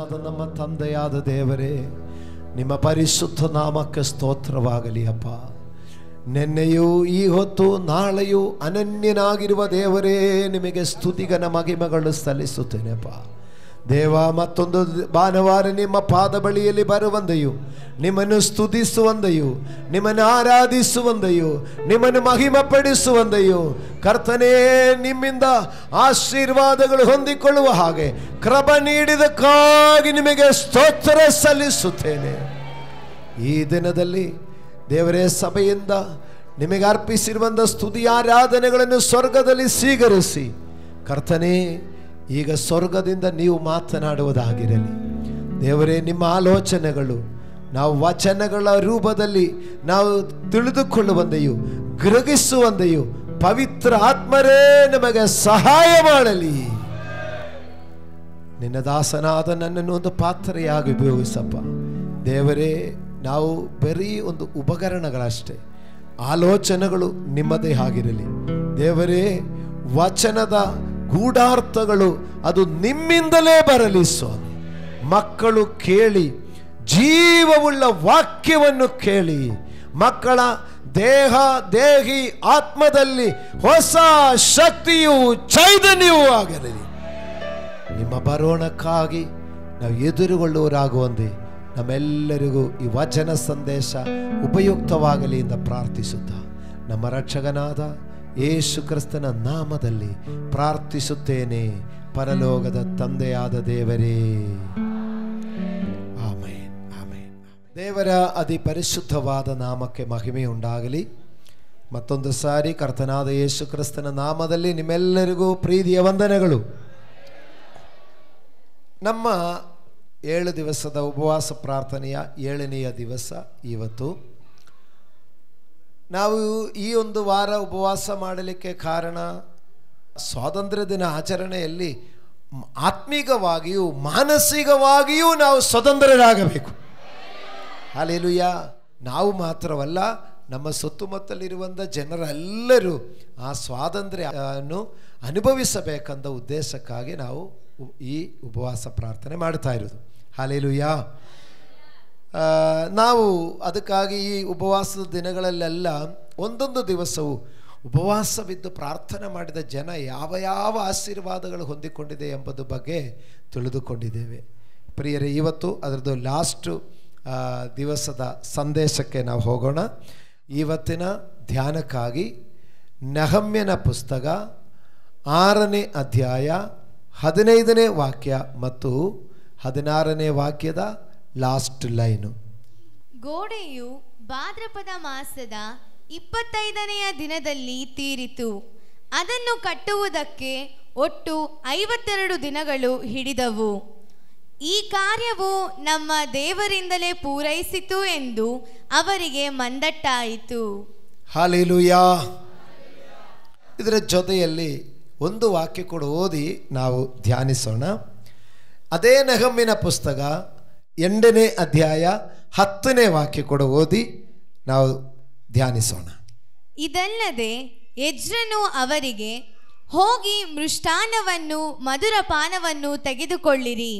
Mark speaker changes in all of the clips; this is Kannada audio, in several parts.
Speaker 1: ಪರಿಶುದ್ಧನಾದ ನಮ್ಮ ತಂದೆಯಾದ ದೇವರೇ, ನಿಮ್ಮ ಪರಿಶುದ್ಧ ನಾಮಕ್ಕೆ ಸ್ತೋತ್ರವಾಗಲಿ ಅಪ್ಪ. ನೆನ್ನೆಯೂ ಈ ಹೊತ್ತು ನಾಳೆಯೂ ಅನನ್ಯನಾಗಿರುವ ದೇವರೇ, ನಿಮಗೆ ಸ್ತುತಿಗನ ಮಹಿಮೆಗಳು ಸಲ್ಲಿಸುತ್ತೇನೆಪ್ಪ. ದೇವ, ಮತ್ತೊಂದು ಭಾನುವಾರ ನಿಮ್ಮ ಪಾದ ಬಳಿಯಲ್ಲಿ ಬರುವಂದೆಯು, ನಿಮ್ಮನ್ನು ಸ್ತುತಿಸುವಂದೆಯು, ನಿಮ್ಮನ್ನು ಆರಾಧಿಸುವಂದೆಯು, ನಿಮ್ಮನ್ನು ಮಹಿಮಪಡಿಸುವಂದೆಯು ಕರ್ತನೇ, ನಿಮ್ಮಿಂದ ಆಶೀರ್ವಾದಗಳು ಹೊಂದಿಕೊಳ್ಳುವ ಹಾಗೆ ಕೃಪೆ ನೀಡಿದಕ್ಕಾಗಿ ನಿಮಗೆ ಸ್ತೋತ್ರ ಸಲ್ಲಿಸುತ್ತೇನೆ. ಈ ದಿನದಲ್ಲಿ ದೇವರೇ, ಸಭೆಯಿಂದ ನಿಮಗೆ ಅರ್ಪಿಸಿರುವಂಥ ಸ್ತುತಿ ಆರಾಧನೆಗಳನ್ನು ಸ್ವರ್ಗದಲ್ಲಿ ಸ್ವೀಕರಿಸಿ ಕರ್ತನೇ, ಈಗ ಸ್ವರ್ಗದಿಂದ ನೀವು ಮಾತನಾಡುವುದಾಗಿರಲಿ ದೇವರೇ. ನಿಮ್ಮ ಆಲೋಚನೆಗಳು ನಾವು ವಚನಗಳ ರೂಪದಲ್ಲಿ ನಾವು ತಿಳಿದುಕೊಳ್ಳುವಂತೆಯೂ ಗ್ರಹಿಸುವಂತೆಯೂ ಪವಿತ್ರ ಆತ್ಮರೇ ನಮಗೆ ಸಹಾಯ ಮಾಡಲಿ. ನಿನ್ನ ದಾಸನಾದ ನನ್ನನ್ನು ಒಂದು ಪಾತ್ರೆಯಾಗಿ ಉಪಯೋಗಿಸಪ್ಪ ದೇವರೇ. ನಾವು ಬರೀ ಒಂದು ಉಪಕರಣಗಳಷ್ಟೇ, ಆಲೋಚನೆಗಳು ನಿಮ್ಮದೇ ಆಗಿರಲಿ ದೇವರೇ. ವಚನದ ಗೂಢಾರ್ಥಗಳು ಅದು ನಿಮ್ಮಿಂದಲೇ ಬರಲಿ ಸ್ವಾಮಿ. ಮಕ್ಕಳು ಕೇಳಿ ಜೀವವುಳ್ಳ ವಾಕ್ಯವನ್ನು ಕೇಳಿ ಮಕ್ಕಳ ದೇಹಿ ಆತ್ಮದಲ್ಲಿ ಹೊಸ ಶಕ್ತಿಯು ಚೈತನ್ಯವೂ ಆಗಲಿ. ನಿಮ್ಮ ಬರೋಣಕ್ಕಾಗಿ ನಾವು ಎದುರುಗೊಳ್ಳುವರಾಗುವಂತೆ ನಮ್ಮೆಲ್ಲರಿಗೂ ಈ ವಚನ ಸಂದೇಶ ಉಪಯುಕ್ತವಾಗಲಿ ಎಂದು ಪ್ರಾರ್ಥಿಸುತ್ತಾ ನಮ್ಮ ರಕ್ಷಕನಾದ ಯೇಸು ಕ್ರಿಸ್ತನ ನಾಮದಲ್ಲಿ ಪ್ರಾರ್ಥಿಸುತ್ತೇನೆ, ಪರಲೋಕದ ತಂದೆಯಾದ ದೇವರೇ, ಆಮೆನ್, ಆಮೆನ್. ದೇವರ ಅತಿ ಪರಿಶುದ್ಧವಾದ ನಾಮಕ್ಕೆ ಮಹಿಮೆಯುಂಟಾಗಲಿ. ಮತ್ತೊಂದು ಸಾರಿ ಕರ್ತನಾದ ಯೇಸು ಕ್ರಿಸ್ತನ ನಾಮದಲ್ಲಿ ನಿಮ್ಮೆಲ್ಲರಿಗೂ ಪ್ರೀತಿಯ ವಂದನೆಗಳು. ನಮ್ಮ 7 ದಿವಸದ ಉಪವಾಸ ಪ್ರಾರ್ಥನೆಯ 7ನೆಯ ದಿವಸ ಇವತ್ತು. ನಾವು ಈ ಒಂದು ವಾರ ಉಪವಾಸ ಮಾಡಲಿಕ್ಕೆ ಕಾರಣ, ಸ್ವಾತಂತ್ರ್ಯ ದಿನ ಆಚರಣೆಯಲ್ಲಿ ಆತ್ಮಿಕವಾಗಿಯೂ ಮಾನಸಿಕವಾಗಿಯೂ ನಾವು ಸ್ವತಂತ್ರರಾಗಬೇಕು. ಹಲ್ಲೆಲೂಯಾ. ನಾವು ಮಾತ್ರವಲ್ಲ, ನಮ್ಮ ಸುತ್ತಮುತ್ತಲಿರುವಂಥ ಜನರೆಲ್ಲರೂ ಆ ಸ್ವಾತಂತ್ರ್ಯವನ್ನು ಅನುಭವಿಸಬೇಕಂತ ಉದ್ದೇಶಕ್ಕಾಗಿ ನಾವು ಈ ಉಪವಾಸ ಪ್ರಾರ್ಥನೆ ಮಾಡ್ತಾ ಇರೋದು. ಹಲ್ಲೆಲೂಯಾ. ನಾವು ಅದಕ್ಕಾಗಿ ಈ ಉಪವಾಸದ ದಿನಗಳಲ್ಲೆಲ್ಲ ಒಂದೊಂದು ದಿವಸವು ಉಪವಾಸವಿದ್ದು ಪ್ರಾರ್ಥನೆ ಮಾಡಿದ ಜನ ಯಾವ ಯಾವ ಆಶೀರ್ವಾದಗಳು ಹೊಂದಿಕೊಂಡಿದೆ ಎಂಬುದು ಬಗ್ಗೆ ತಿಳಿದುಕೊಂಡಿದ್ದೇವೆ. ಪ್ರಿಯರೇ, ಇವತ್ತು ಅದರದ್ದು ಲಾಸ್ಟು ದಿವಸದ ಸಂದೇಶಕ್ಕೆ ನಾವು ಹೋಗೋಣ. ಇವತ್ತಿನ ಧ್ಯಾನಕ್ಕಾಗಿ ನೆಹಮ್ಯನ ಪುಸ್ತಕ 6ನೇ ಅಧ್ಯಾಯ 15ನೇ ವಾಕ್ಯ ಮತ್ತು 16ನೇ ವಾಕ್ಯದ ಲಾಸ್ಟ್ ಲೈನು.
Speaker 2: ಗೋಡೆಯು ಭಾದ್ರಪದ ಮಾಸದ 25ನೆಯ ದಿನದಲ್ಲಿ ತೀರಿತು. ಅದನ್ನು ಕಟ್ಟುವುದಕ್ಕೆ ಒಟ್ಟು 52 ದಿನಗಳು ಹಿಡಿದವು. ಈ ಕಾರ್ಯವು ನಮ್ಮ ದೇವರಿಂದಲೇ ಪೂರೈಸಿತು ಎಂದು ಅವರಿಗೆ ಮಂದಟ್ಟಾಯಿತು.
Speaker 1: ಹಲ್ಲೆಲೂಯಾ. ಇದರ ಜೊತೆಯಲ್ಲಿ ಒಂದು ವಾಕ್ಯ ಕೂಡ ಓದಿ ನಾವು ಧ್ಯಾನಿಸೋಣ. ಅದೇ ನೆಹಮ್ಯನ ಪುಸ್ತಕ 8ನೇ ಅಧ್ಯಾಯ 10ನೇ ವಾಕ್ಯ ಕೂಡ ಓದಿ ನಾವು ಧ್ಯಾನಿಸೋಣ.
Speaker 2: ಇದಲ್ಲದೆ ಎಜ್ರನು ಅವರಿಗೆ, ಹೋಗಿ ಮೃಷ್ಟಾನ್ನವನ್ನು ಮಧುರಪಾನವನ್ನು ತೆಗೆದುಕೊಳ್ಳಿರಿ,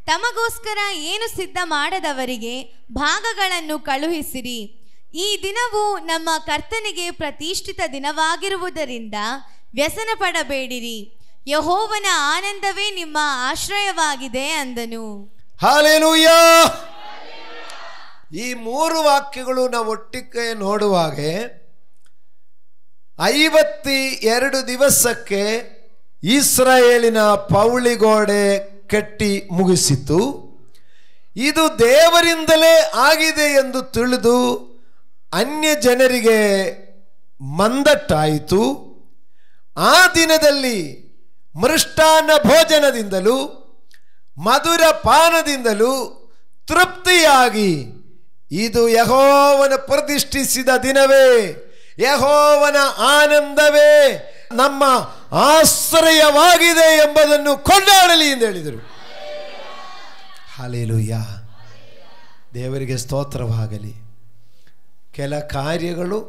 Speaker 2: ತಮಗೋಸ್ಕರ ಏನು ಸಿದ್ಧ ಮಾಡದವರಿಗೆ ಭಾಗಗಳನ್ನು ಕಳುಹಿಸಿರಿ. ಈ ದಿನವು ನಮ್ಮ ಕರ್ತನಿಗೆ ಪ್ರತಿಷ್ಠಿತ ದಿನವಾಗಿರುವುದರಿಂದ ವ್ಯಸನ ಪಡಬೇಡಿರಿ, ಯೆಹೋವನ ಆನಂದವೇ ನಿಮ್ಮ ಆಶ್ರಯವಾಗಿದೆ ಅಂದನು.
Speaker 1: ಹಲ್ಲೆಲೂಯಾ. ಈ 3 ವಾಕ್ಯಗಳು ನಾವು ಒಟ್ಟಿಗೆ ನೋಡುವಾಗ 52 ದಿವಸಕ್ಕೆ ಇಸ್ರಾಯೇಲಿನ ಪೌಳಿಗೋಡೆ ಕಟ್ಟಿ ಮುಗಿಸಿತು. ಇದು ದೇವರಿಂದಲೇ ಆಗಿದೆ ಎಂದು ತಿಳಿದು ಅನ್ಯ ಜನರಿಗೆ ಮಂದಟ್ಟಾಯಿತು. ಆ ದಿನದಲ್ಲಿ ಮೃಷ್ಟಾನ್ನ ಭೋಜನದಿಂದಲೂ ಮಧುರ ಪಾನದಿಂದಲೂ ತೃಪ್ತಿಯಾಗಿ, ಇದು ಯೆಹೋವನ ಪ್ರತಿಷ್ಠಿಸಿದ ದಿನವೇ, ಯೆಹೋವನ ಆನಂದವೇ ನಮ್ಮ ಆಶ್ರಯವಾಗಿದೆ ಎಂಬುದನ್ನು ಕೊಂಡಾಡಲಿ ಎಂದು ಹೇಳಿದರು. ಹಲ್ಲೆಲೂಯಾ. ದೇವರಿಗೆ ಸ್ತೋತ್ರವಾಗಲಿ. ಕೆಲ ಕಾರ್ಯಗಳು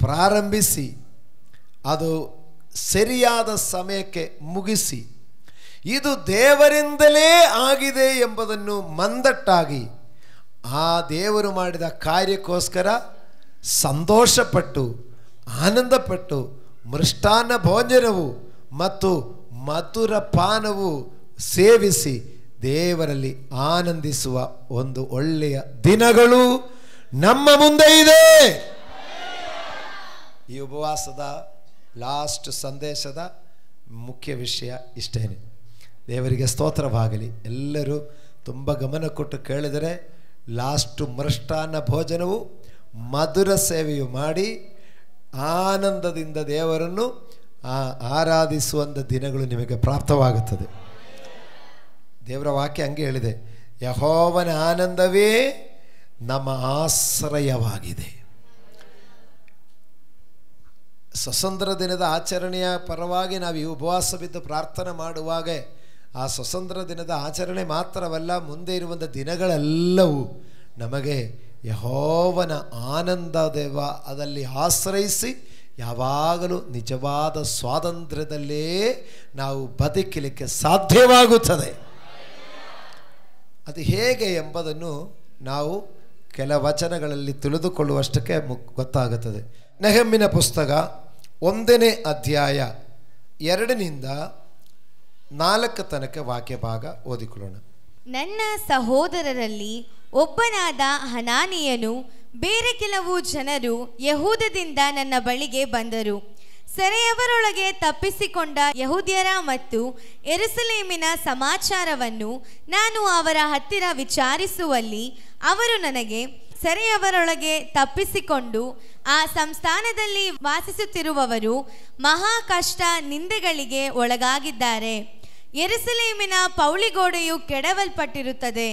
Speaker 1: ಪ್ರಾರಂಭಿಸಿ ಅದು ಸರಿಯಾದ ಸಮಯಕ್ಕೆ ಮುಗಿಸಿ ಇದು ದೇವರಿಂದಲೇ ಆಗಿದೆ ಎಂಬುದನ್ನು ಮಂದಟ್ಟಾಗಿ ಆ ದೇವರು ಮಾಡಿದ ಕಾರ್ಯಕ್ಕೋಸ್ಕರ ಸಂತೋಷಪಟ್ಟು ಆನಂದಪಟ್ಟು ಮೃಷ್ಟಾನ್ನ ಭೋಜನವು ಮತ್ತು ಮಧುರ ಪಾನವು ಸೇವಿಸಿ ದೇವರಲ್ಲಿ ಆನಂದಿಸುವ ಒಂದು ಒಳ್ಳೆಯ ದಿನಗಳು ನಮ್ಮ ಮುಂದೆ ಇದೆ. ಈ ಉಪವಾಸದ ಲಾಸ್ಟ್ ಸಂದೇಶದ ಮುಖ್ಯ ವಿಷಯ ಇಷ್ಟೇನೆ. ದೇವರಿಗೆ ಸ್ತೋತ್ರವಾಗಲಿ. ಎಲ್ಲರೂ ತುಂಬ ಗಮನ ಕೊಟ್ಟು ಕೇಳಿದರೆ ಲಾಸ್ಟು ಮೃಷ್ಟಾನ್ನ ಭೋಜನವು ಮಧುರ ಸೇವೆಯು ಮಾಡಿ ಆನಂದದಿಂದ ದೇವರನ್ನು ಆರಾಧಿಸುವಂಥ ದಿನಗಳು ನಿಮಗೆ ಪ್ರಾಪ್ತವಾಗುತ್ತದೆ. ದೇವರ ವಾಕ್ಯ ಹಂಗೆ ಹೇಳಿದೆ, ಯೆಹೋವನ ಆನಂದವೇ ನಮ್ಮ ಆಶ್ರಯವಾಗಿದೆ. ಸ್ವತಂತ್ರ ದಿನದ ಆಚರಣೆಯ ಪರವಾಗಿ ನಾವು ಈ ಉಪವಾಸ ಬಿದ್ದು ಪ್ರಾರ್ಥನೆ ಮಾಡುವಾಗ ಆ ಸ್ವತಂತ್ರ ದಿನದ ಆಚರಣೆ ಮಾತ್ರವಲ್ಲ, ಮುಂದೆ ಇರುವಂಥ ದಿನಗಳೆಲ್ಲವೂ ನಮಗೆ ಯೆಹೋವನ ಆನಂದದೇವ ಅದಲ್ಲಿ ಆಶ್ರಯಿಸಿ ಯಾವಾಗಲೂ ನಿಜವಾದ ಸ್ವಾತಂತ್ರ್ಯದಲ್ಲೇ ನಾವು ಬದುಕಲಿಕ್ಕೆ ಸಾಧ್ಯವಾಗುತ್ತದೆ. ಅದು ಹೇಗೆ ಎಂಬುದನ್ನು ನಾವು ಕೆಲ ವಚನಗಳಲ್ಲಿ ತಿಳಿದುಕೊಳ್ಳುವಷ್ಟಕ್ಕೆ ಗೊತ್ತಾಗುತ್ತದೆ. ನೆಹಮ್ಯನ ಪುಸ್ತಕ 1ನೇ ಅಧ್ಯಾಯ 2ರಿಂದ 4 ತನಕ ವಾಕ್ಯ ಭಾಗ ಓದಿಕೊಳ್ಳೋಣ.
Speaker 2: ನನ್ನ ಸಹೋದರರಲ್ಲಿ ಒಬ್ಬನಾದ ಹನಾನಿಯನು ಬೇರೆ ಕೆಲವು ಜನರು ಯಹೂದದಿಂದ ನನ್ನ ಬಳಿಗೆ ಬಂದರು. ಸೆರೆಯವರೊಳಗೆ ತಪ್ಪಿಸಿಕೊಂಡ ಯಹೂದ್ಯರ ಮತ್ತು ಯೆರೂಸಲೇಮಿನ ಸಮಾಚಾರವನ್ನು ನಾನು ಅವರ ಹತ್ತಿರ ವಿಚಾರಿಸುವಲ್ಲಿ ಅವರು ನನಗೆ, ಸೆರೆಯವರೊಳಗೆ ತಪ್ಪಿಸಿಕೊಂಡು ಆ ಸಂಸ್ಥಾನದಲ್ಲಿ ವಾಸಿಸುತ್ತಿರುವವರು ಮಹಾ ಕಷ್ಟ ನಿಂದೆಗಳಿಗೆ ಒಳಗಾಗಿದ್ದಾರೆ. ಯೆರೂಸಲೇಮಿನ ಪೌಳಿಗೋಡೆಯು ಕೆಡವಲ್ಪಟ್ಟಿರುತ್ತದೆ,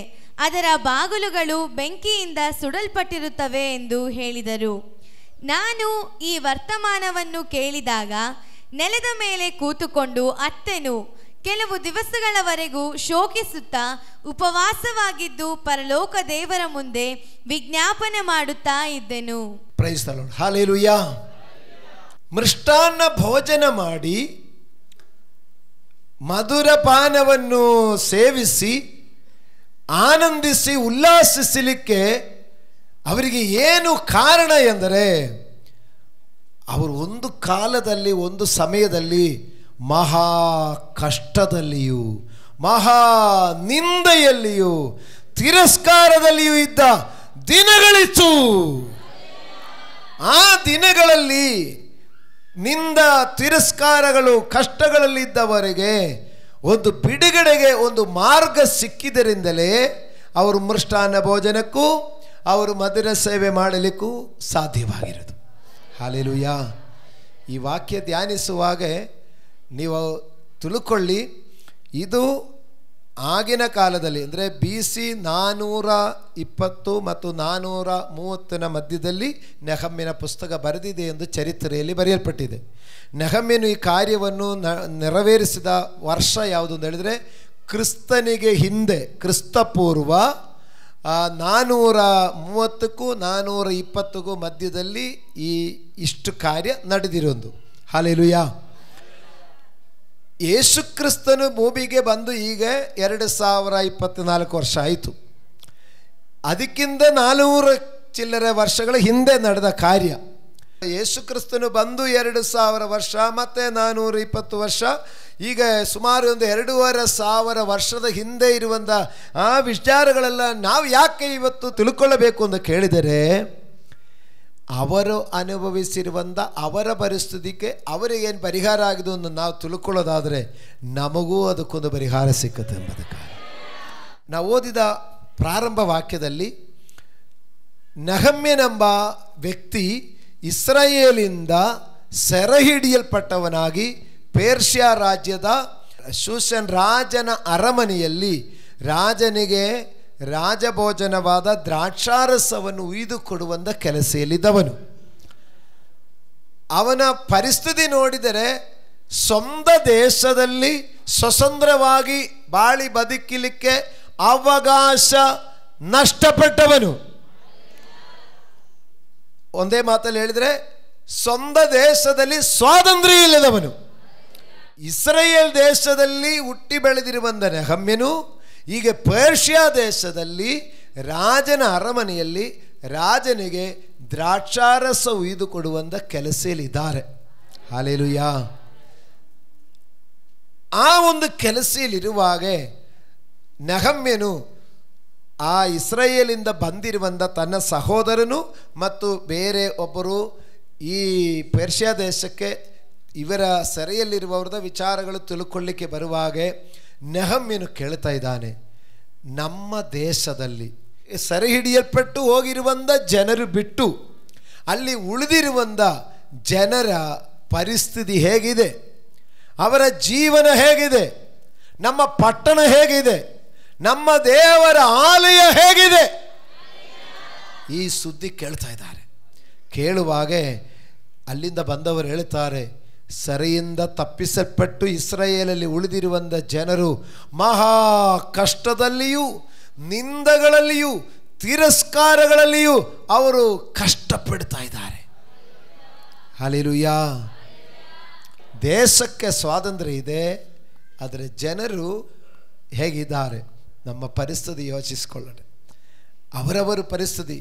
Speaker 2: ಅದರ ಬಾಗಿಲುಗಳು ಬೆಂಕಿಯಿಂದ ಸುಡಲ್ಪಟ್ಟಿರುತ್ತವೆ ಎಂದು ಹೇಳಿದರು. ನಾನು ಈ ವರ್ತಮಾನವನ್ನು ಕೇಳಿದಾಗ ನೆಲದ ಮೇಲೆ ಕೂತುಕೊಂಡು ಅತ್ತೆನು ಕೆಲವು ದಿವಸಗಳವರೆಗೂ ಶೋಕಿಸುತ್ತಾ ಉಪವಾಸವಾಗಿದ್ದು ಪರಲೋಕ ದೇವರ ಮುಂದೆ ವಿಜ್ಞಾಪನೆ ಮಾಡುತ್ತಾ ಇದ್ದೆನು.
Speaker 1: Praise the lord. ಹಲ್ಲೆಲೂಯಾ. ಮೃಷ್ಟಾನ್ನ ಭೋಜನ ಮಾಡಿ ಮಧುರ ಪಾನವನ್ನು ಸೇವಿಸಿ ಆನಂದಿಸಿ ಉಲ್ಲಾಸಿಸಲಿಕ್ಕೆ ಅವರಿಗೆ ಏನು ಕಾರಣ ಎಂದರೆ, ಅವರು ಒಂದು ಕಾಲದಲ್ಲಿ ಒಂದು ಸಮಯದಲ್ಲಿ ಮಹಾ ಕಷ್ಟದಲ್ಲಿಯೂ ಮಹಾ ನಿಂದೆಯಲ್ಲಿಯೂ ತಿರಸ್ಕಾರದಲ್ಲಿಯೂ ಇದ್ದ ದಿನಗಳಿತ್ತು. ಆ ದಿನಗಳಲ್ಲಿ ನಿಂದ ತಿರಸ್ಕಾರಗಳು ಕಷ್ಟಗಳಲ್ಲಿದ್ದವರಿಗೆ ಒಂದು ಬಿಡುಗಡೆಗೆ ಒಂದು ಮಾರ್ಗ ಸಿಕ್ಕಿದರಿಂದಲೇ ಅವರು ಮೃಷ್ಟಾನ್ನ ಭೋಜನಕ್ಕೂ ಅವರು ಮಧುರ ಸೇವೆ ಮಾಡಲಿಕ್ಕೂ ಸಾಧ್ಯವಾಗಿರೋದು. ಹಲ್ಲೆಲೂಯಾ. ಈ ವಾಕ್ಯ ಧ್ಯಾನಿಸುವಾಗ ನೀವು ತಿಳ್ಕೊಳ್ಳಿ, ಇದು ಆಗಿನ ಕಾಲದಲ್ಲಿ ಅಂದರೆ BC 420 ಮತ್ತು 430 ಮಧ್ಯದಲ್ಲಿ ನೆಹಮ್ಯನ ಪುಸ್ತಕ ಬರೆದಿದೆ ಎಂದು ಚರಿತ್ರೆಯಲ್ಲಿ ಬರೆಯಲ್ಪಟ್ಟಿದೆ. ನೆಹಮ್ಯನು ಈ ಕಾರ್ಯವನ್ನು ನೆರವೇರಿಸಿದ ವರ್ಷ ಯಾವುದು ಅಂತ ಹೇಳಿದರೆ, ಕ್ರಿಸ್ತನಿಗೆ ಹಿಂದೆ ಕ್ರಿಸ್ತಪೂರ್ವ 430ಕ್ಕೂ 420ಕ್ಕೂ ಮಧ್ಯದಲ್ಲಿ ಇಷ್ಟು ಕಾರ್ಯ ನಡೆದಿರೋದು. ಹಲ್ಲೆಲೂಯಾ. ಯೇಸು ಕ್ರಿಸ್ತನು ಭೂಮಿಗೆ ಬಂದು ಈಗ 2024 ವರ್ಷ ಆಯಿತು. ಅದಕ್ಕಿಂತ 400 ಚಿಲ್ಲರೆ ವರ್ಷಗಳ ಹಿಂದೆ ನಡೆದ ಕಾರ್ಯ. ಯೇಸು ಕ್ರಿಸ್ತನು ಬಂದು 2000 ವರ್ಷ ಮತ್ತು 420 ವರ್ಷ, ಈಗ ಸುಮಾರು ಒಂದು 2500 ವರ್ಷದ ಹಿಂದೆ ಇರುವಂಥ ಆ ವಿಚಾರಗಳೆಲ್ಲ ನಾವು ಯಾಕೆ ಇವತ್ತು ತಿಳ್ಕೊಳ್ಳಬೇಕು ಅಂತ ಕೇಳಿದರೆ, ಅವರು ಅನುಭವಿಸಿರುವಂಥ ಅವರ ಪರಿಸ್ಥಿತಿಗೆ ಅವರಿಗೇನು ಪರಿಹಾರ ಆಗಿದೆ ಅಂತ ನಾವು ತಿಳ್ಕೊಳ್ಳೋದಾದರೆ ನಮಗೂ ಅದಕ್ಕೊಂದು ಪರಿಹಾರ ಸಿಕ್ಕುತ್ತೆ ಎಂಬುದಕ್ಕೆ. ನಾವು ಓದಿದ ಪ್ರಾರಂಭ ವಾಕ್ಯದಲ್ಲಿ ನೆಹಮ್ಯನೆಂಬ ವ್ಯಕ್ತಿ ಇಸ್ರಾಯೇಲಿಂದ ಸೆರೆ ಹಿಡಿಯಲ್ಪಟ್ಟವನಾಗಿ ಪೇರ್ಷಿಯಾ ರಾಜ್ಯದ ಶೂಷನ್ ರಾಜನ ಅರಮನೆಯಲ್ಲಿ ರಾಜನಿಗೆ ರಾಜಭೋಜನವಾದ ದ್ರಾಕ್ಷಾರಸವನ್ನು ಉಯ್ದು ಕೊಡುವಂಥ ಕೆಲಸದಲ್ಲಿದ್ದವನು. ಅವನ ಪರಿಸ್ಥಿತಿ ನೋಡಿದರೆ ಸ್ವಂತ ದೇಶದಲ್ಲಿ ಸ್ವತಂತ್ರವಾಗಿ ಬಾಳಿ ಬದುಕಲಿಕ್ಕೆ ಅವಕಾಶ ನಷ್ಟಪಟ್ಟವನು. ಒಂದೇ ಮಾತಲ್ಲಿ ಹೇಳಿದರೆ ಸ್ವಂತ ದೇಶದಲ್ಲಿ ಸ್ವಾತಂತ್ರ್ಯ ಇಲ್ಲದವನು. ಇಸ್ರಾಯೇಲ್ ದೇಶದಲ್ಲಿ ಹುಟ್ಟಿ ಬೆಳೆದಿರುವಂಥ ನೆಹಮ್ಯನು ಈಗ ಪರ್ಷಿಯಾ ದೇಶದಲ್ಲಿ ರಾಜನ ಅರಮನೆಯಲ್ಲಿ ರಾಜನಿಗೆ ದ್ರಾಕ್ಷಾರಸ ಉಯ್ದು ಕೊಡುವಂಥ ಕೆಲಸದಲ್ಲಿದ್ದಾರೆ. ಹಲ್ಲೆಲೂಯಾ. ಆ ಒಂದು ಕೆಲಸದಲ್ಲಿರುವಾಗ ನೆಹಮ್ಯನು ಆ ಇಸ್ರಾಯೇಲಿಂದ ಬಂದಿರುವಂಥ ತನ್ನ ಸಹೋದರನು ಮತ್ತು ಬೇರೆ ಒಬ್ಬರು ಈ ಪರ್ಷಿಯಾ ದೇಶಕ್ಕೆ ಇವರ ಸೆರೆಯಲ್ಲಿರುವವರದ ವಿಚಾರಗಳು ತಿಳ್ಕೊಳ್ಳಿಕ್ಕೆ ಬರುವಾಗ ನೆಹಮ್ಯನು ಕೇಳ್ತಾ ಇದ್ದಾನೆ, ನಮ್ಮ ದೇಶದಲ್ಲಿ ಸೆರೆ ಹಿಡಿಯಲ್ಪಟ್ಟು ಹೋಗಿರುವಂಥ ಜನರು ಬಿಟ್ಟು ಅಲ್ಲಿ ಉಳಿದಿರುವಂಥ ಜನರ ಪರಿಸ್ಥಿತಿ ಹೇಗಿದೆ, ಅವರ ಜೀವನ ಹೇಗಿದೆ, ನಮ್ಮ ಪಟ್ಟಣ ಹೇಗಿದೆ, ನಮ್ಮ ದೇವರ ಆಲಯ ಹೇಗಿದೆ, ಈ ಸುದ್ದಿ ಕೇಳ್ತಾ ಇದ್ದಾರೆ. ಕೇಳುವಾಗ ಅಲ್ಲಿಂದ ಬಂದವರು ಹೇಳ್ತಾರೆ, ಸೆರೆಯಿಂದ ತಪ್ಪಿಸಲ್ಪಟ್ಟು ಇಸ್ರಾಯೇಲಲ್ಲಿ ಉಳಿದಿರುವಂಥ ಜನರು ಮಹಾ ಕಷ್ಟದಲ್ಲಿಯೂ ನಿಂದಗಳಲ್ಲಿಯೂ ತಿರಸ್ಕಾರಗಳಲ್ಲಿಯೂ ಅವರು ಕಷ್ಟಪಡ್ತಾ ಇದ್ದಾರೆ. ಹಲ್ಲೆಲೂಯಾ. ದೇಶಕ್ಕೆ ಸ್ವಾತಂತ್ರ್ಯ ಇದೆ, ಆದರೆ ಜನರು ಹೇಗಿದ್ದಾರೆ, ನಮ್ಮ ಪರಿಸ್ಥಿತಿ ಯೋಚಿಸಿಕೊಳ್ಳೋಣ. ಅವರವರ ಪರಿಸ್ಥಿತಿ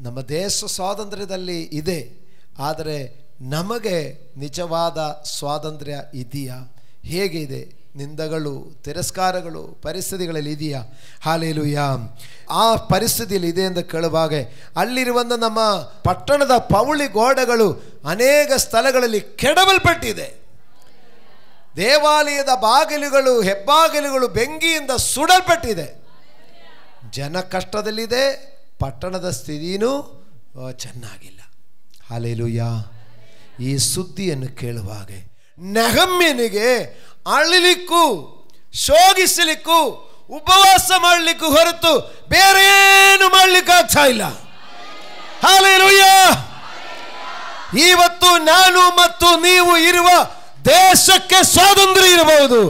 Speaker 1: ನಮ್ಮ ದೇಶ ಸ್ವಾತಂತ್ರ್ಯದಲ್ಲಿ ಇದೆ, ಆದರೆ ನಮಗೆ ನಿಜವಾದ ಸ್ವಾತಂತ್ರ್ಯ ಇದೆಯಾ, ಹೇಗಿದೆ, ನಿಂದಗಳು ತಿರಸ್ಕಾರಗಳು ಪರಿಸ್ಥಿತಿಗಳಲ್ಲಿ ಇದೆಯಾ? ಹಲ್ಲೆಲೂಯಾ. ಆ ಪರಿಸ್ಥಿತಿಯಲ್ಲಿ ಇದೆ ಎಂದು ಕೇಳುವಾಗ ಅಲ್ಲಿರುವಂಥ ನಮ್ಮ ಪಟ್ಟಣದ ಪೌಳಿ ಗೋಡೆಗಳು ಅನೇಕ ಸ್ಥಳಗಳಲ್ಲಿ ಕೆಡವಲ್ಪಟ್ಟಿದೆ. ದೇವಾಲಯದ ಬಾಗಿಲುಗಳು ಹೆಬ್ಬಾಗಿಲುಗಳು ಬೆಂಕಿಯಿಂದ ಸುಡಲ್ಪಟ್ಟಿದೆ. ಜನ ಕಷ್ಟದಲ್ಲಿದೆ, ಪಟ್ಟಣದ ಸ್ಥಿತಿಯೂ ಚೆನ್ನಾಗಿಲ್ಲ. ಹಲ್ಲೆಲೂಯಾ. ಈ ಸುದ್ದಿಯನ್ನು ಕೇಳುವಾಗ ನೆಹಮ್ಯನಿಗೆ ಅಳಲಿಕ್ಕೂ ಶೋಕಿಸಲಿಕ್ಕೂ ಉಪವಾಸ ಮಾಡಲಿಕ್ಕೂ ಹೊರತು ಬೇರೆ ಏನು ಮಾಡಲಿಕ್ಕೆ ಆಗ್ತಾ ಇಲ್ಲ. ಹಲ್ಲೆಲೂಯಾ. ಇವತ್ತು ನಾನು ಮತ್ತು ನೀವು ಇರುವ ದೇಶಕ್ಕೆ ಸ್ವಾತಂತ್ರ್ಯ ಇರಬಹುದು,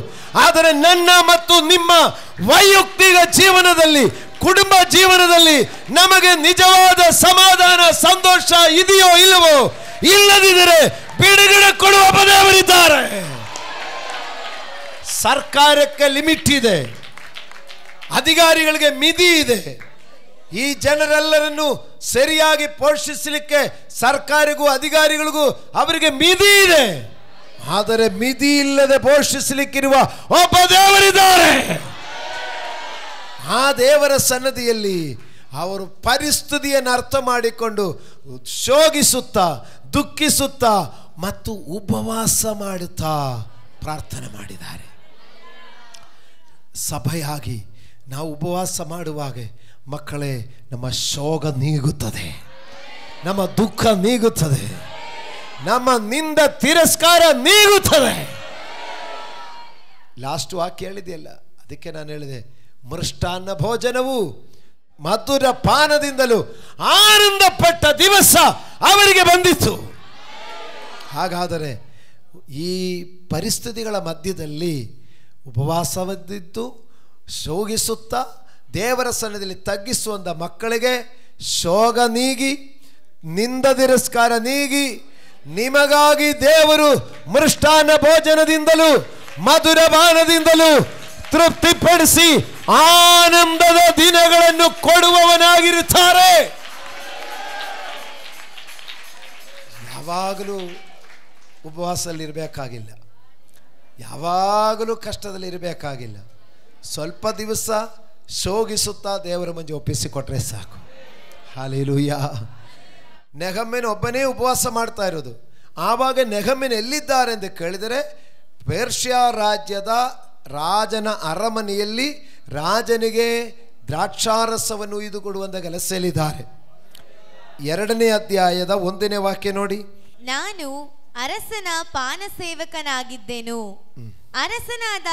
Speaker 1: ಆದರೆ ನನ್ನ ಮತ್ತು ನಿಮ್ಮ ವೈಯಕ್ತಿಕ ಜೀವನದಲ್ಲಿ ಕುಟುಂಬ ಜೀವನದಲ್ಲಿ ನಮಗೆ ನಿಜವಾದ ಸಮಾಧಾನ ಸಂತೋಷ ಇದೆಯೋ ಇಲ್ಲವೋ? ಇಲ್ಲದಿದ್ದರೆ ಬಿಡುಗಡೆ ಕೊಡುವ ದೇವರಿದ್ದಾರೆ. ಸರ್ಕಾರಕ್ಕೆ ಲಿಮಿಟ್ ಇದೆ, ಅಧಿಕಾರಿಗಳಿಗೆ ಮಿತಿ ಇದೆ. ಈ ಜನರೆಲ್ಲರನ್ನು ಸರಿಯಾಗಿ ಪೋಷಿಸಲಿಕ್ಕೆ ಸರ್ಕಾರಿಗೂ ಅಧಿಕಾರಿಗಳಿಗೂ ಅವರಿಗೆ ಮಿತಿ ಇದೆ, ಆದರೆ ಮಿತಿ ಇಲ್ಲದೆ ಪೋಷಿಸಲಿಕ್ಕಿರುವ ಒಬ್ಬ ದೇವರಿದ್ದಾರೆ. ಆ ದೇವರ ಸನ್ನದಿಯಲ್ಲಿ ಅವರು ಪರಿಸ್ಥಿತಿಯನ್ನು ಅರ್ಥ ಮಾಡಿಕೊಂಡು ಶೋಕಿಸುತ್ತಾ ದುಃಖಿಸುತ್ತಾ ಮತ್ತು ಉಪವಾಸ ಮಾಡುತ್ತಾ ಪ್ರಾರ್ಥನೆ ಮಾಡಿದ್ದಾರೆ. ಸಭೆಯಾಗಿ ನಾವು ಉಪವಾಸ ಮಾಡುವಾಗ ಮಕ್ಕಳೇ, ನಮ್ಮ ಶೋಕ ನೀಗುತ್ತದೆ, ನಮ್ಮ ದುಃಖ ನೀಗುತ್ತದೆ, ನಮ್ಮ ನಿಂದ ತಿರಸ್ಕಾರ ನೀಗುತ್ತದೆ. ಲಾಸ್ಟ್ ವಾಕ್ಯ ಹೇಳಿದೆಯಲ್ಲ, ಅದಕ್ಕೆ ನಾನು ಹೇಳಿದೆ, ಮೃಷ್ಟಾನ್ನ ಭೋಜನವು ಮಧುರ ಪಾನದಿಂದಲೂ ಆನಂದಪಟ್ಟ ದಿವಸ ಅವರಿಗೆ ಬಂದಿತ್ತು. ಹಾಗಾದರೆ ಈ ಪರಿಸ್ಥಿತಿಗಳ ಮಧ್ಯದಲ್ಲಿ ಉಪವಾಸವಿದ್ದು ಶೋಕಿಸುತ್ತಾ ದೇವರ ಸನ್ನಿಧಿಯಲ್ಲಿ ತಗ್ಗಿಸುವಂಥ ಮಕ್ಕಳಿಗೆ ಶೋಕ ನೀಗಿ ನಿಂದ ತಿರಸ್ಕಾರ ನೀಗಿ ನಿಮಗಾಗಿ ದೇವರು ಮೃಷ್ಟಾನ್ನ ಭೋಜನದಿಂದಲೂ ಮಧುರ ಪಾನದಿಂದಲೂ ತೃಪ್ತಿಪಡಿಸಿ ಆನಂದದ ದಿನಗಳನ್ನು ಕೊಡುವವನಾಗಿರುತ್ತಾರೆ. ಯಾವಾಗಲೂ ಉಪವಾಸದಲ್ಲಿರಬೇಕಾಗಿಲ್ಲ, ಯಾವಾಗಲೂ ಕಷ್ಟದಲ್ಲಿರಬೇಕಾಗಿಲ್ಲ. ಸ್ವಲ್ಪ ದಿವಸ ಶೋಕಿಸುತ್ತಾ ದೇವರ ಮುಂದೆ ಒಪ್ಪಿಸಿಕೊಟ್ರೆ ಸಾಕು. ಹಲ್ಲೆಲೂಯಾ. ನೆಹಮ್ಯನು ಒಬ್ಬನೇ ಉಪವಾಸ ಮಾಡ್ತಾ ಇರೋದು. ಆವಾಗ ನೆಹಮ್ಯನು ಎಲ್ಲಿದ್ದಾರೆ ಎಂದು ಕೇಳಿದರೆ, ಪರ್ಷಿಯಾ ರಾಜ್ಯದ ರಾಜನ ಅರಮನೆಯಲ್ಲಿ ರಾಜನಿಗೆ ದ್ರಾಕ್ಷಾರಸವನ್ನು ಉಯ್ದು ಕೊಡುವಂಥ ಕೆಲಸದಲ್ಲಿದ್ದಾರೆ. 2ನೇ ಅಧ್ಯಾಯದ 1ನೇ ವಾಕ್ಯ ನೋಡಿ.
Speaker 2: ನಾನು ಅರಸನ ಪಾನ ಸೇವಕನಾಗಿದ್ದೆನು. ಅರಸನಾದ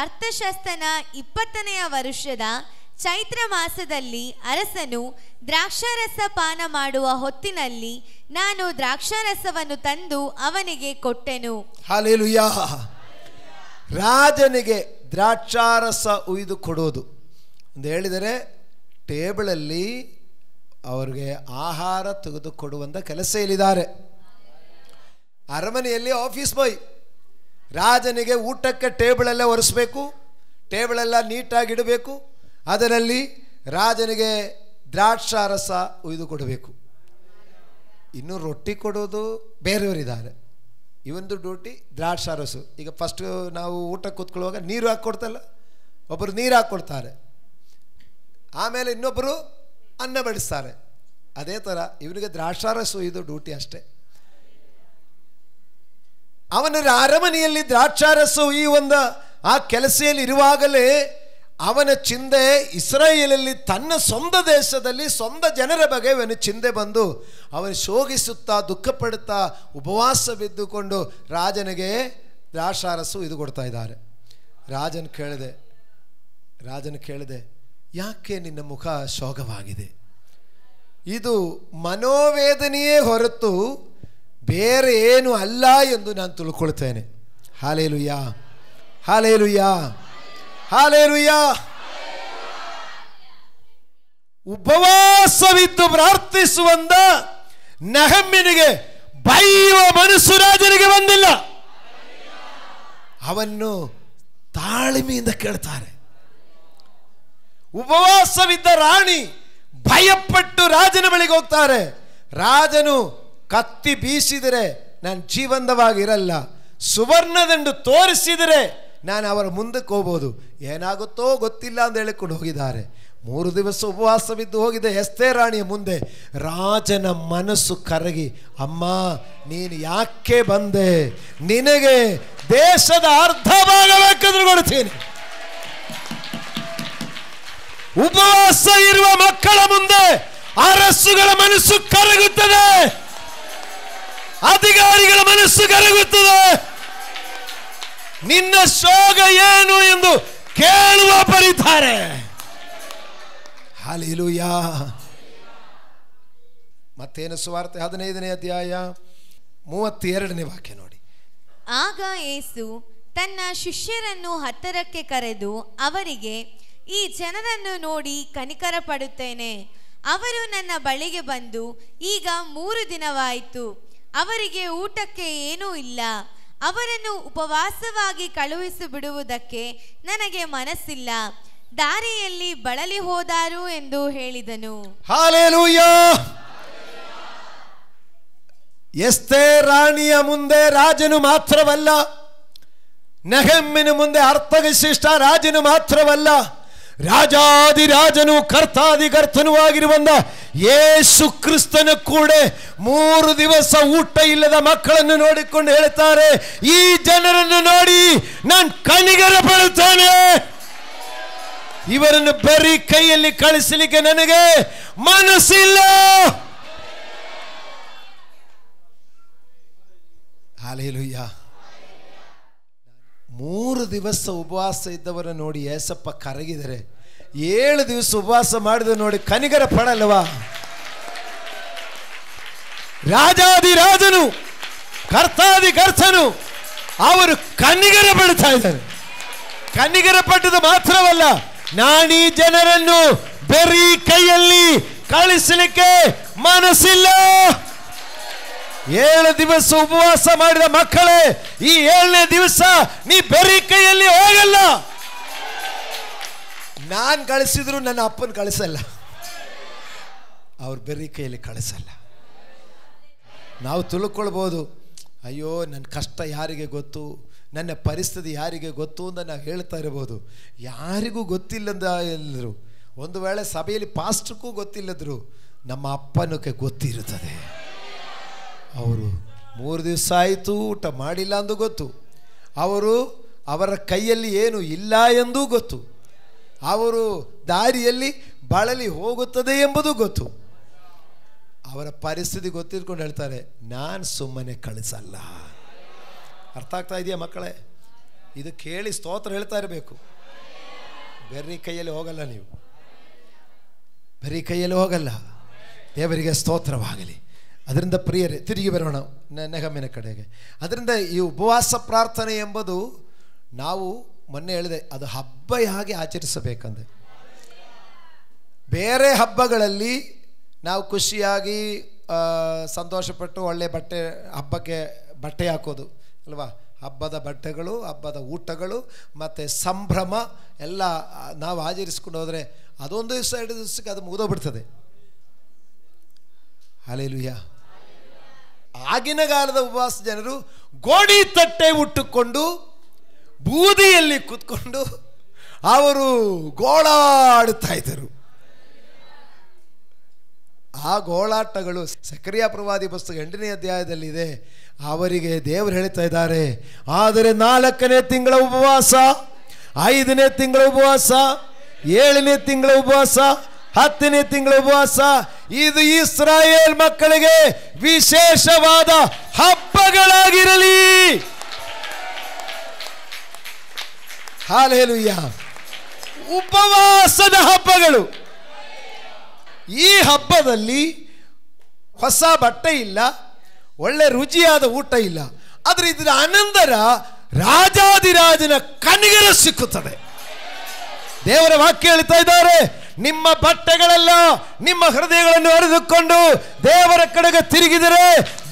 Speaker 2: ಅರ್ತಷಸ್ತನ 20ನೆಯ ವರುಷದ ಚೈತ್ರ ಮಾಸದಲ್ಲಿ ಅರಸನು ದ್ರಾಕ್ಷಾರಸ ಪಾನ ಮಾಡುವ ಹೊತ್ತಿನಲ್ಲಿ ನಾನು ದ್ರಾಕ್ಷಾರಸವನ್ನು ತಂದು ಅವನಿಗೆ ಕೊಟ್ಟೆನು.
Speaker 1: ಹಲ್ಲೆಲೂಯಾ. ರಾಜನಿಗೆ ದ್ರಾಕ್ಷಾರಸ ಉಯ್ದು ಕೊಡೋದು ಅಂತ ಹೇಳಿದರೆ ಟೇಬಲಲ್ಲಿ ಅವ್ರಿಗೆ ಆಹಾರ ತೆಗೆದುಕೊಡುವಂಥ ಕೆಲಸ ಇಲ್ಲಿದ್ದಾರೆ. ಅರಮನೆಯಲ್ಲಿ ಆಫೀಸ್ ಬಾಯ್, ರಾಜನಿಗೆ ಊಟಕ್ಕೆ ಟೇಬಲೆಲ್ಲ ಒರೆಸ್ಬೇಕು, ಟೇಬಲೆಲ್ಲ ನೀಟಾಗಿಡಬೇಕು. ಅದರಲ್ಲಿ ರಾಜನಿಗೆ ದ್ರಾಕ್ಷಾರಸ ಉಯ್ದು ಕೊಡಬೇಕು. ಇನ್ನು ರೊಟ್ಟಿ ಕೊಡೋದು ಬೇರೆಯವರಿದ್ದಾರೆ. ಇವೊಂದು ಡ್ಯೂಟಿ ದ್ರಾಕ್ಷಾರಸು. ಈಗ ಫಸ್ಟು ನಾವು ಊಟ ಕೂತ್ಕೊಳ್ಳುವಾಗ ನೀರು ಹಾಕ್ಕೊಡ್ತಲ್ಲ, ಒಬ್ಬರು ನೀರು ಹಾಕ್ಕೊಡ್ತಾರೆ, ಆಮೇಲೆ ಇನ್ನೊಬ್ಬರು ಅನ್ನ ಬಡಿಸ್ತಾರೆ. ಅದೇ ಥರ ಇವನಿಗೆ ದ್ರಾಕ್ಷಾರಸು ಇದು ಡ್ಯೂಟಿ ಅಷ್ಟೇ. ಅವನ ಅರಮನೆಯಲ್ಲಿ ದ್ರಾಕ್ಷಾರಸು ಈ ಒಂದು ಆ ಕೆಲಸದಲ್ಲಿ ಇರುವಾಗಲೇ ಅವನ ಚಿಂತೆ ಇಸ್ರಾಯೇಲಲ್ಲಿ ತನ್ನ ಸ್ವಂತ ದೇಶದಲ್ಲಿ ಸ್ವಂತ ಜನರ ಬಗ್ಗೆ ಅವನ ಚಿಂತೆ ಬಂದು ಅವನು ಶೋಕಿಸುತ್ತಾ ದುಃಖಪಡುತ್ತಾ ಉಪವಾಸ ಬಿದ್ದುಕೊಂಡು ರಾಜನಿಗೆ ದ್ರಾಕ್ಷಾರಸು ಇದು ಕೊಡ್ತಾ ಇದ್ದಾರೆ. ರಾಜನ ಕೇಳಿದೆ, ಯಾಕೆ ನಿನ್ನ ಮುಖ ಶೋಕವಾಗಿದೆ? ಇದು ಮನೋವೇದನೆಯೇ ಹೊರತು ಬೇರೆ ಏನು ಅಲ್ಲ ಎಂದು ನಾನು ತಿಳ್ಕೊಳ್ತೇನೆ. Hallelujah, hallelujah, hallelujah. ಉಪವಾಸವಿದ್ದು ಪ್ರಾರ್ಥಿಸುವಂತ ನೆಹಮ್ಯನಿಗೆ ಬೈಯುವ ಮನಸ್ಸು ರಾಜನಿಗೆ ಬಂದಿಲ್ಲ. ಅವನ್ನು ತಾಳ್ಮೆಯಿಂದ ಕೇಳ್ತಾರೆ. ಉಪವಾಸವಿದ್ದ ರಾಣಿ ಭಯಪಟ್ಟು ರಾಜನ ಬಳಿಗೆ ಹೋಗ್ತಾರೆ. ರಾಜನು ಕತ್ತಿ ಬೀಸಿದರೆ ನಾನು ಜೀವಂತವಾಗಿರಲ್ಲ, ಸುವರ್ಣದಂಡು ತೋರಿಸಿದರೆ ನಾನು ಅವರ ಮುಂದಕ್ಕೆ ಹೋಗ್ಬೋದು, ಏನಾಗುತ್ತೋ ಗೊತ್ತಿಲ್ಲ ಅಂತ ಹೇಳಿಕೊಂಡು ಹೋಗಿದ್ದಾರೆ. 3 ದಿವಸ ಉಪವಾಸವಿದ್ದು ಹೋಗಿದೆ ಎಸ್ತೇರ್ ರಾಣಿಯ ಮುಂದೆ. ರಾಜನ ಮನಸ್ಸು ಕರಗಿ, ಅಮ್ಮ ನೀನು ಯಾಕೆ ಬಂದೆ? ನಿನಗೆ ದೇಶದ ಅರ್ಧ ಭಾಗ ಬೇಕಾದ್ರೂ ಕೊಡ್ತೀನಿ. ಉಪವಾಸ ಇರುವ ಮಕ್ಕಳ ಮುಂದೆ ಅರಸುಗಳ ಮನಸ್ಸು ಕರಗುತ್ತದೆ, ಅಧಿಕಾರಿಗಳ ಮನಸ್ಸು ಕರಗುತ್ತದೆ. ನಿನ್ನ ಶೋಕ ಏನು ಎಂದು ಕೇಳುವ ಬರೀತಾರೆ. ಹಲ್ಲೆಲೂಯಾ. ಮತ್ತೇನು ಸುವಾರ್ತೆ 15ನೇ ಅಧ್ಯಾಯ 32ನೇ ವಾಕ್ಯ ನೋಡಿ.
Speaker 2: ಆಗ ಯೇಸು ತನ್ನ ಶಿಷ್ಯರನ್ನು ಹತ್ತಿರಕ್ಕೆ ಕರೆದು ಅವರಿಗೆ, ಈ ಜನರನ್ನು ನೋಡಿ ಕನಿಕರ ಪಡುತ್ತೇನೆ. ಅವರು ನನ್ನ ಬಳಿಗೆ ಬಂದು ಈಗ 3 ದಿನವಾಯಿತು, ಅವರಿಗೆ ಊಟಕ್ಕೆ ಏನೂ ಇಲ್ಲ. ಅವರನ್ನು ಉಪವಾಸವಾಗಿ ಕಳುಹಿಸಿ ಬಿಡುವುದಕ್ಕೆ ನನಗೆ ಮನಸ್ಸಿಲ್ಲ. ದಾರಿಯಲ್ಲಿ ಬಳಲಿ ಹೋದಾರು ಎಂದು ಹೇಳಿದನು.
Speaker 1: ಹಲ್ಲೆಲೂಯಾ. ಎಸ್ತೇರ್ ರಾಣಿಯ ಮುಂದೆ ರಾಜನು ಮಾತ್ರವಲ್ಲ, ನೆಹಮ್ಯನ ಮುಂದೆ ಅರ್ಥವಿಶಿಷ್ಟ ರಾಜನು ಮಾತ್ರವಲ್ಲ, ರಾಜಾದಿರಾಜನು ಕರ್ತಾದಿಕರ್ತನೂ ಆಗಿರುವಂತ ಯೇಸು ಕ್ರಿಸ್ತನ ಕೂಡ 3 ದಿವಸ ಊಟ ಇಲ್ಲದ ಮಕ್ಕಳನ್ನು ನೋಡಿಕೊಂಡು ಹೇಳ್ತಾರೆ, ಈ ಜನರನ್ನು ನೋಡಿ ನಾನು ಕನಿಕರ ಪಡುತ್ತೇನೆ. ಇವರನ್ನು ಬರೀ ಕೈಯಲ್ಲಿ ಕಳಿಸಲಿಕ್ಕೆ ನನಗೆ ಮನಸ್ಸಿಲ್ಲ. ಹಲ್ಲೆಲೂಯಾ. 3 ದಿವಸ ಉಪವಾಸ ಇದ್ದವರ ನೋಡಿ ಏಸಪ್ಪ ಕರಗಿದರೆ 7 ದಿವಸ ಉಪವಾಸ ಮಾಡಿದ ನೋಡಿ ಕನಿಕರ ಪಡಲ್ವಾ? ರಾಜಾದಿರಾಜನು ಕರ್ತಾದಿಕರ್ತನು ಅವರು ಕನಿಕರ ಪಡ್ತಾ ಇದ್ದಾರೆ. ಕನಿಕರ ಪಟ್ಟದು ಮಾತ್ರವಲ್ಲ, ನಾನೀ ಜನರನ್ನು ಬರೀ ಕೈಯಲ್ಲಿ ಕಳಿಸಲಿಕ್ಕೆ ಮನಸ್ಸಿಲ್ಲ. 7 ದಿವಸ ಉಪವಾಸ ಮಾಡಿದ ಮಕ್ಕಳೇ, ಈ 7ನೇ ದಿವಸ ನೀ ಬರೀ ಕೈಯಲ್ಲಿ ಹೋಗಲ್ಲ. ನಾನು ಕಳಿಸಿದ್ರು ನನ್ನ ಅಪ್ಪನ ಕಳಿಸಲ್ಲ, ಅವ್ರು ಬರೀ ಕೈಯಲ್ಲಿ ಕಳಿಸಲ್ಲ. ನಾವು ತಿಳ್ಕೊಳ್ಬೋದು, ಅಯ್ಯೋ ನನ್ನ ಕಷ್ಟ ಯಾರಿಗೆ ಗೊತ್ತು, ನನ್ನ ಪರಿಸ್ಥಿತಿ ಯಾರಿಗೆ ಗೊತ್ತು ಅಂತ ನಾವು ಹೇಳ್ತಾ ಇರ್ಬೋದು. ಯಾರಿಗೂ ಗೊತ್ತಿಲ್ಲದ ಎಲ್ಲರೂ, ಒಂದು ವೇಳೆ ಸಭೆಯಲ್ಲಿ ಪಾಸ್ಟ್ರಿಗೂ ಗೊತ್ತಿಲ್ಲದ್ರು ನಮ್ಮ ಅಪ್ಪನಕ್ಕೆ ಗೊತ್ತಿರುತ್ತದೆ. ಅವರು 3 ದಿವಸ ಆಯಿತು ಊಟ ಮಾಡಿಲ್ಲ ಎಂದು ಗೊತ್ತು, ಅವರ ಕೈಯಲ್ಲಿ ಏನು ಇಲ್ಲ ಎಂದೂ ಗೊತ್ತು, ಅವರು ದಾರಿಯಲ್ಲಿ ಬಳಲಿ ಹೋಗುತ್ತದೆ ಎಂಬುದು ಗೊತ್ತು. ಅವರ ಪರಿಸ್ಥಿತಿ ಗೊತ್ತಿದ್ಕೊಂಡು ಹೇಳ್ತಾರೆ, ನಾನು ಸುಮ್ಮನೆ ಕಳಿಸಲ್ಲ. ಅರ್ಥ ಆಗ್ತಾ ಇದೆಯಾ ಮಕ್ಕಳೇ? ಇದು ಕೇಳಿ ಸ್ತೋತ್ರ ಹೇಳ್ತಾ ಇರಬೇಕು. ಬರೀ ಕೈಯಲ್ಲಿ ಹೋಗಲ್ಲ, ನೀವು ಬರೀ ಕೈಯಲ್ಲಿ ಹೋಗಲ್ಲ. ದೇವರಿಗೆ ಸ್ತೋತ್ರವಾಗಲಿ. ಅದರಿಂದ ಪ್ರಿಯರೇ, ತಿರುಗಿ ಬರೋಣ ನೆಹಮ್ಯನ ಕಡೆಗೆ. ಅದರಿಂದ ಈ ಉಪವಾಸ ಪ್ರಾರ್ಥನೆ ಎಂಬುದು ನಾವು ಮೊನ್ನೆ ಹೇಳಿದೆ, ಅದು ಹಬ್ಬ ಹೇಗೆ ಆಚರಿಸಬೇಕಂದ್ರೆ, ಬೇರೆ ಹಬ್ಬಗಳಲ್ಲಿ ನಾವು ಖುಷಿಯಾಗಿ ಸಂತೋಷಪಟ್ಟು ಒಳ್ಳೆ ಹಬ್ಬಕ್ಕೆ ಬಟ್ಟೆ ಹಾಕೋದು ಅಲ್ವಾ, ಹಬ್ಬದ ಬಟ್ಟೆಗಳು, ಹಬ್ಬದ ಊಟಗಳು ಮತ್ತು ಸಂಭ್ರಮ ಎಲ್ಲ ನಾವು ಆಚರಿಸ್ಕೊಂಡು ಹೋದರೆ ಅದೊಂದು ದಿವಸ 2 ದಿವಸಕ್ಕೆ ಅದು ಮುಗಿದೋಗ್ಬಿಡ್ತದೆ. ಹಲ್ಲೆಲೂಯಾ. ಆಗಿನ ಕಾಲದ ಉಪವಾಸ ಜನರು ಗೋಣಿ ತಟ್ಟೆ ಉಟ್ಟುಕೊಂಡು ಬೂದಿಯಲ್ಲಿ ಕೂತ್ಕೊಂಡು ಅವರು ಗೋಳಾಡುತ್ತಾ ಇದ್ದರು. ಆ ಗೋಳಾಟಗಳು ಸಕರಿಯ ಪ್ರವಾದಿ ಪುಸ್ತಕ 8ನೇ ಅಧ್ಯಾಯದಲ್ಲಿದೆ. ಅವರಿಗೆ ದೇವರು ಹೇಳ್ತಾ ಇದ್ದಾರೆ, ಆದರೆ 4ನೇ ತಿಂಗಳ ಉಪವಾಸ, 5ನೇ ತಿಂಗಳ ಉಪವಾಸ, 7ನೇ ತಿಂಗಳ ಉಪವಾಸ, 10ನೇ ತಿಂಗಳ ಉಪವಾಸ ಇದು ಇಸ್ರಾಯೇಲ್ ಮಕ್ಕಳಿಗೆ ವಿಶೇಷವಾದ ಹಬ್ಬಗಳಾಗಿರಲಿ. ಹಲ್ಲೆಲೂಯಾ. ಉಪವಾಸದ ಹಬ್ಬಗಳು. ಈ ಹಬ್ಬದಲ್ಲಿ ಹೊಸ ಬಟ್ಟೆ ಇಲ್ಲ, ಒಳ್ಳೆ ರುಚಿಯಾದ ಊಟ ಇಲ್ಲ, ಆದರೆ ಇದರ ಅನಂತರ ರಾಜಾದಿರಾಜನ ಕನಿಕರ ಸಿಕ್ಕುತ್ತದೆ. ದೇವರ ವಾಕ್ಯ ಹೇಳ್ತಾ ಇದ್ದಾರೆ, ನಿಮ್ಮ ಬಟ್ಟೆಗಳೆಲ್ಲ ನಿಮ್ಮ ಹೃದಯಗಳನ್ನು ಅರಿದುಕೊಂಡು ದೇವರ ಕಡೆಗೆ ತಿರುಗಿದರೆ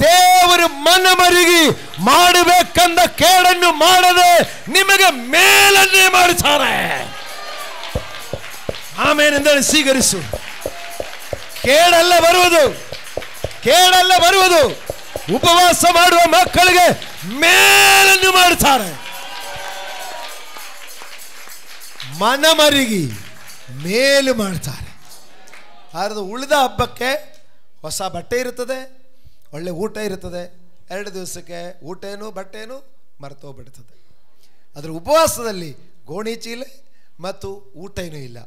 Speaker 1: ದೇವರು ಮನಮರುಗಿ ಮಾಡಬೇಕಂದ ಕೇಡನ್ನು ಮಾಡದೆ ನಿಮಗೆ ಮೇಲನ್ನೇ ಮಾಡುತ್ತಾರೆ. ಆಮೇಲೆಂದೇಳಿ ಸ್ವೀಕರಿಸು. ಕೇಡಲ್ಲ ಬರುವುದು. ಉಪವಾಸ ಮಾಡುವ ಮಕ್ಕಳಿಗೆ ಮೇಲನ್ನು ಮಾಡುತ್ತಾರೆ. ಮನಮರುಗಿ ಮೇಲು ಮಾಡ್ತಾರೆ. ಆದರೆ ಉಳಿದ ಹಬ್ಬಕ್ಕೆ ಹೊಸ ಬಟ್ಟೆ ಇರುತ್ತದೆ, ಒಳ್ಳೆ ಊಟ ಇರುತ್ತದೆ. 2 ದಿವಸಕ್ಕೆ ಊಟ ಏನು ಬಟ್ಟೆ ಏನು ಮರೆತೋಗ್ಬಿಡ್ತದೆ. ಅದರ ಉಪವಾಸದಲ್ಲಿ ಗೋಣಿ ಚೀಲ ಮತ್ತು ಊಟ ಏನೂ ಇಲ್ಲ.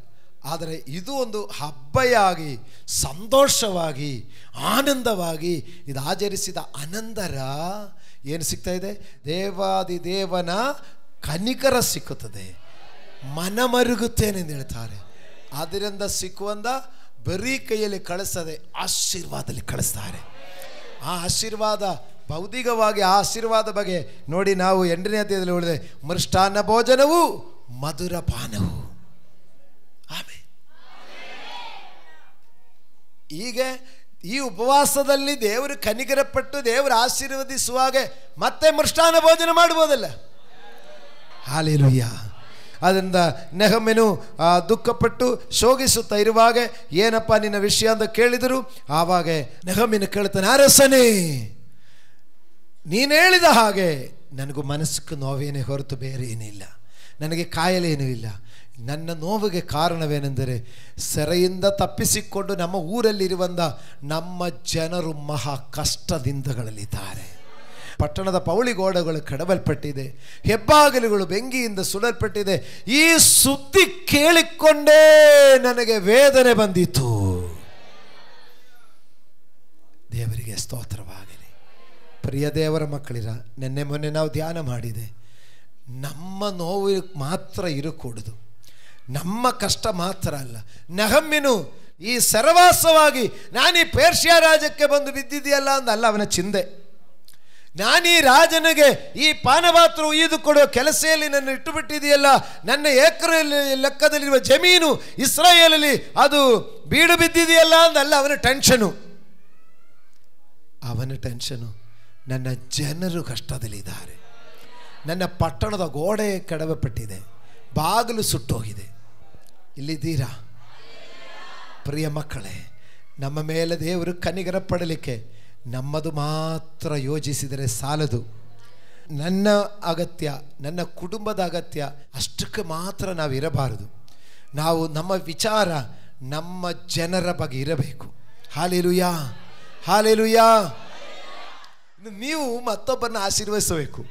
Speaker 1: ಆದರೆ ಇದು ಒಂದು ಹಬ್ಬವಾಗಿ, ಸಂತೋಷವಾಗಿ, ಆನಂದವಾಗಿ ಇದು ಆಚರಿಸಿದ ಅನಂತರ ಏನು ಸಿಗ್ತಾ ಇದೆ? ದೇವಾದಿದೇವನ ಕನಿಕರ ಸಿಕ್ಕುತ್ತದೆ. ಮನಮರುಗುತ್ತೇನೆ ಎಂದು ಹೇಳ್ತಾರೆ. ಅದರಿಂದ ಸಿಕ್ಕುವಂಥ ಬರೀ ಕೈಯಲ್ಲಿ ಕಳಿಸದೆ ಆಶೀರ್ವಾದದಲ್ಲಿ ಕಳಿಸ್ತಾರೆ. ಆ ಆಶೀರ್ವಾದ ಭೌತಿಕವಾಗಿ ಆ ಆಶೀರ್ವಾದ ಬಗ್ಗೆ ನೋಡಿ, ನಾವು 8ನೇ ಅಧ್ಯಾಯದಲ್ಲಿ ಹೇಳಿದೆ, ಮೃಷ್ಟಾನ್ನ ಭೋಜನವು ಮಧುರ ಪಾನವು. ಆಮೇಲೆ ಈಗ ಈ ಉಪವಾಸದಲ್ಲಿ ದೇವರು ಕನಿಕರಪಟ್ಟು ದೇವರು ಆಶೀರ್ವದಿಸುವಾಗ ಮತ್ತೆ ಮೃಷ್ಟಾನ್ನ ಭೋಜನ ಮಾಡ್ಬೋದಲ್ಲ. ಹಲ್ಲೆಲೂಯಾ. ಅದರಿಂದ ನೆಹಮ್ಯನು ದುಃಖಪಟ್ಟು ಶೋಕಿಸುತ್ತಾ ಇರುವಾಗ ಏನಪ್ಪ ನಿನ್ನ ವಿಷಯ ಅಂತ ಕೇಳಿದರು. ಆವಾಗ ನೆಹಮ್ಯನು ಕೇಳ್ತಾನೆ, ಅರಸನೇ, ನೀನು ಹೇಳಿದ ಹಾಗೆ ನನಗೂ ಮನಸ್ಸಿಗೆ ನೋವೇನೇ ಹೊರತು ಬೇರೆ ಏನಿಲ್ಲ, ನನಗೆ ಕಾಯಲೇನೂ ಇಲ್ಲ. ನನ್ನ ನೋವಿಗೆ ಕಾರಣವೇನೆಂದರೆ ಸೆರೆಯಿಂದ ತಪ್ಪಿಸಿಕೊಂಡು ನಮ್ಮ ಊರಲ್ಲಿರುವಂಥ ನಮ್ಮ ಜನರು ಮಹಾ ಕಷ್ಟದಿಂದಗಳಲ್ಲಿದ್ದಾರೆ. ಪಟ್ಟಣದ ಪೌಳಿ ಗೋಡೆಗಳು ಕಡವಲ್ಪಟ್ಟಿದೆ, ಹೆಬ್ಬಾಗಿಲುಗಳು ಬೆಂಕಿಯಿಂದ ಸುಡಲ್ಪಟ್ಟಿದೆ. ಈ ಸುದ್ದಿ ಕೇಳಿಕೊಂಡೇ ನನಗೆ ವೇದನೆ ಬಂದಿತು. ದೇವರಿಗೆ ಸ್ತೋತ್ರವಾಗಲಿ. ಪ್ರಿಯ ದೇವರ ಮಕ್ಕಳಿರ, ನಿನ್ನೆ ಮೊನ್ನೆ ನಾವು ಧ್ಯಾನ ಮಾಡಿದೆ, ನಮ್ಮ ನೋವು ಮಾತ್ರ ಇರಕೂಡದು, ನಮ್ಮ ಕಷ್ಟ ಮಾತ್ರ ಅಲ್ಲ. ನೆಹಮ್ಯನು ಈ ಸರವಾಸವಾಗಿ ನಾನು ಈ ಪೇರ್ಷಿಯಾ ರಾಜ್ಯಕ್ಕೆ ಬಂದು ಬಿದ್ದಿದೆಯಲ್ಲ ಅಂದಲ್ಲ ಅವನ ಚಿಂತೆ. ನಾನು ಈ ರಾಜನಿಗೆ ಈ ಪಾನಪಾತ್ರ ಉಯ್ದು ಕೊಡುವ ಕೆಲಸದಲ್ಲಿ ನನ್ನ ಇಟ್ಟು ಬಿಟ್ಟಿದೆಯಲ್ಲ, ನನ್ನ ಏಕರ ಲೆಕ್ಕದಲ್ಲಿರುವ ಜಮೀನು ಇಸ್ರಾಯೇಲಲ್ಲಿ ಅದು ಬೀಡು ಬಿದ್ದಿದೆಯಲ್ಲ ಅಂದಲ್ಲ ಅವನ ಟೆನ್ಷನು. ನನ್ನ ಜನರು ಕಷ್ಟದಲ್ಲಿದ್ದಾರೆ, ನನ್ನ ಪಟ್ಟಣದ ಗೋಡೆ ಕಡವಪಟ್ಟಿದೆ, ಬಾಗಿಲು ಸುಟ್ಟೋಗಿದೆ. ಇಲ್ಲಿದ್ದೀರಾ ಪ್ರಿಯ ಮಕ್ಕಳೇ? ನಮ್ಮ ಮೇಲೆ ದೇವರು ಕನಿಕರ ಪಡಲಿಕ್ಕೆ ನಮ್ಮದು ಮಾತ್ರ ಯೋಜಿಸಿದರೆ ಸಾಲದು. ನನ್ನ ಅಗತ್ಯ, ನನ್ನ ಕುಟುಂಬದ ಅಗತ್ಯ ಅಷ್ಟಕ್ಕೆ ಮಾತ್ರ ನಾವು ಇರಬಾರದು. ನಾವು ನಮ್ಮ ವಿಚಾರ ನಮ್ಮ ಜನರ ಬಗ್ಗೆ ಇರಬೇಕು. Hallelujah, hallelujah. ನೀವು ಮತ್ತೊಬ್ಬರನ್ನ ಆಶೀರ್ವದಿಸಬೇಕು,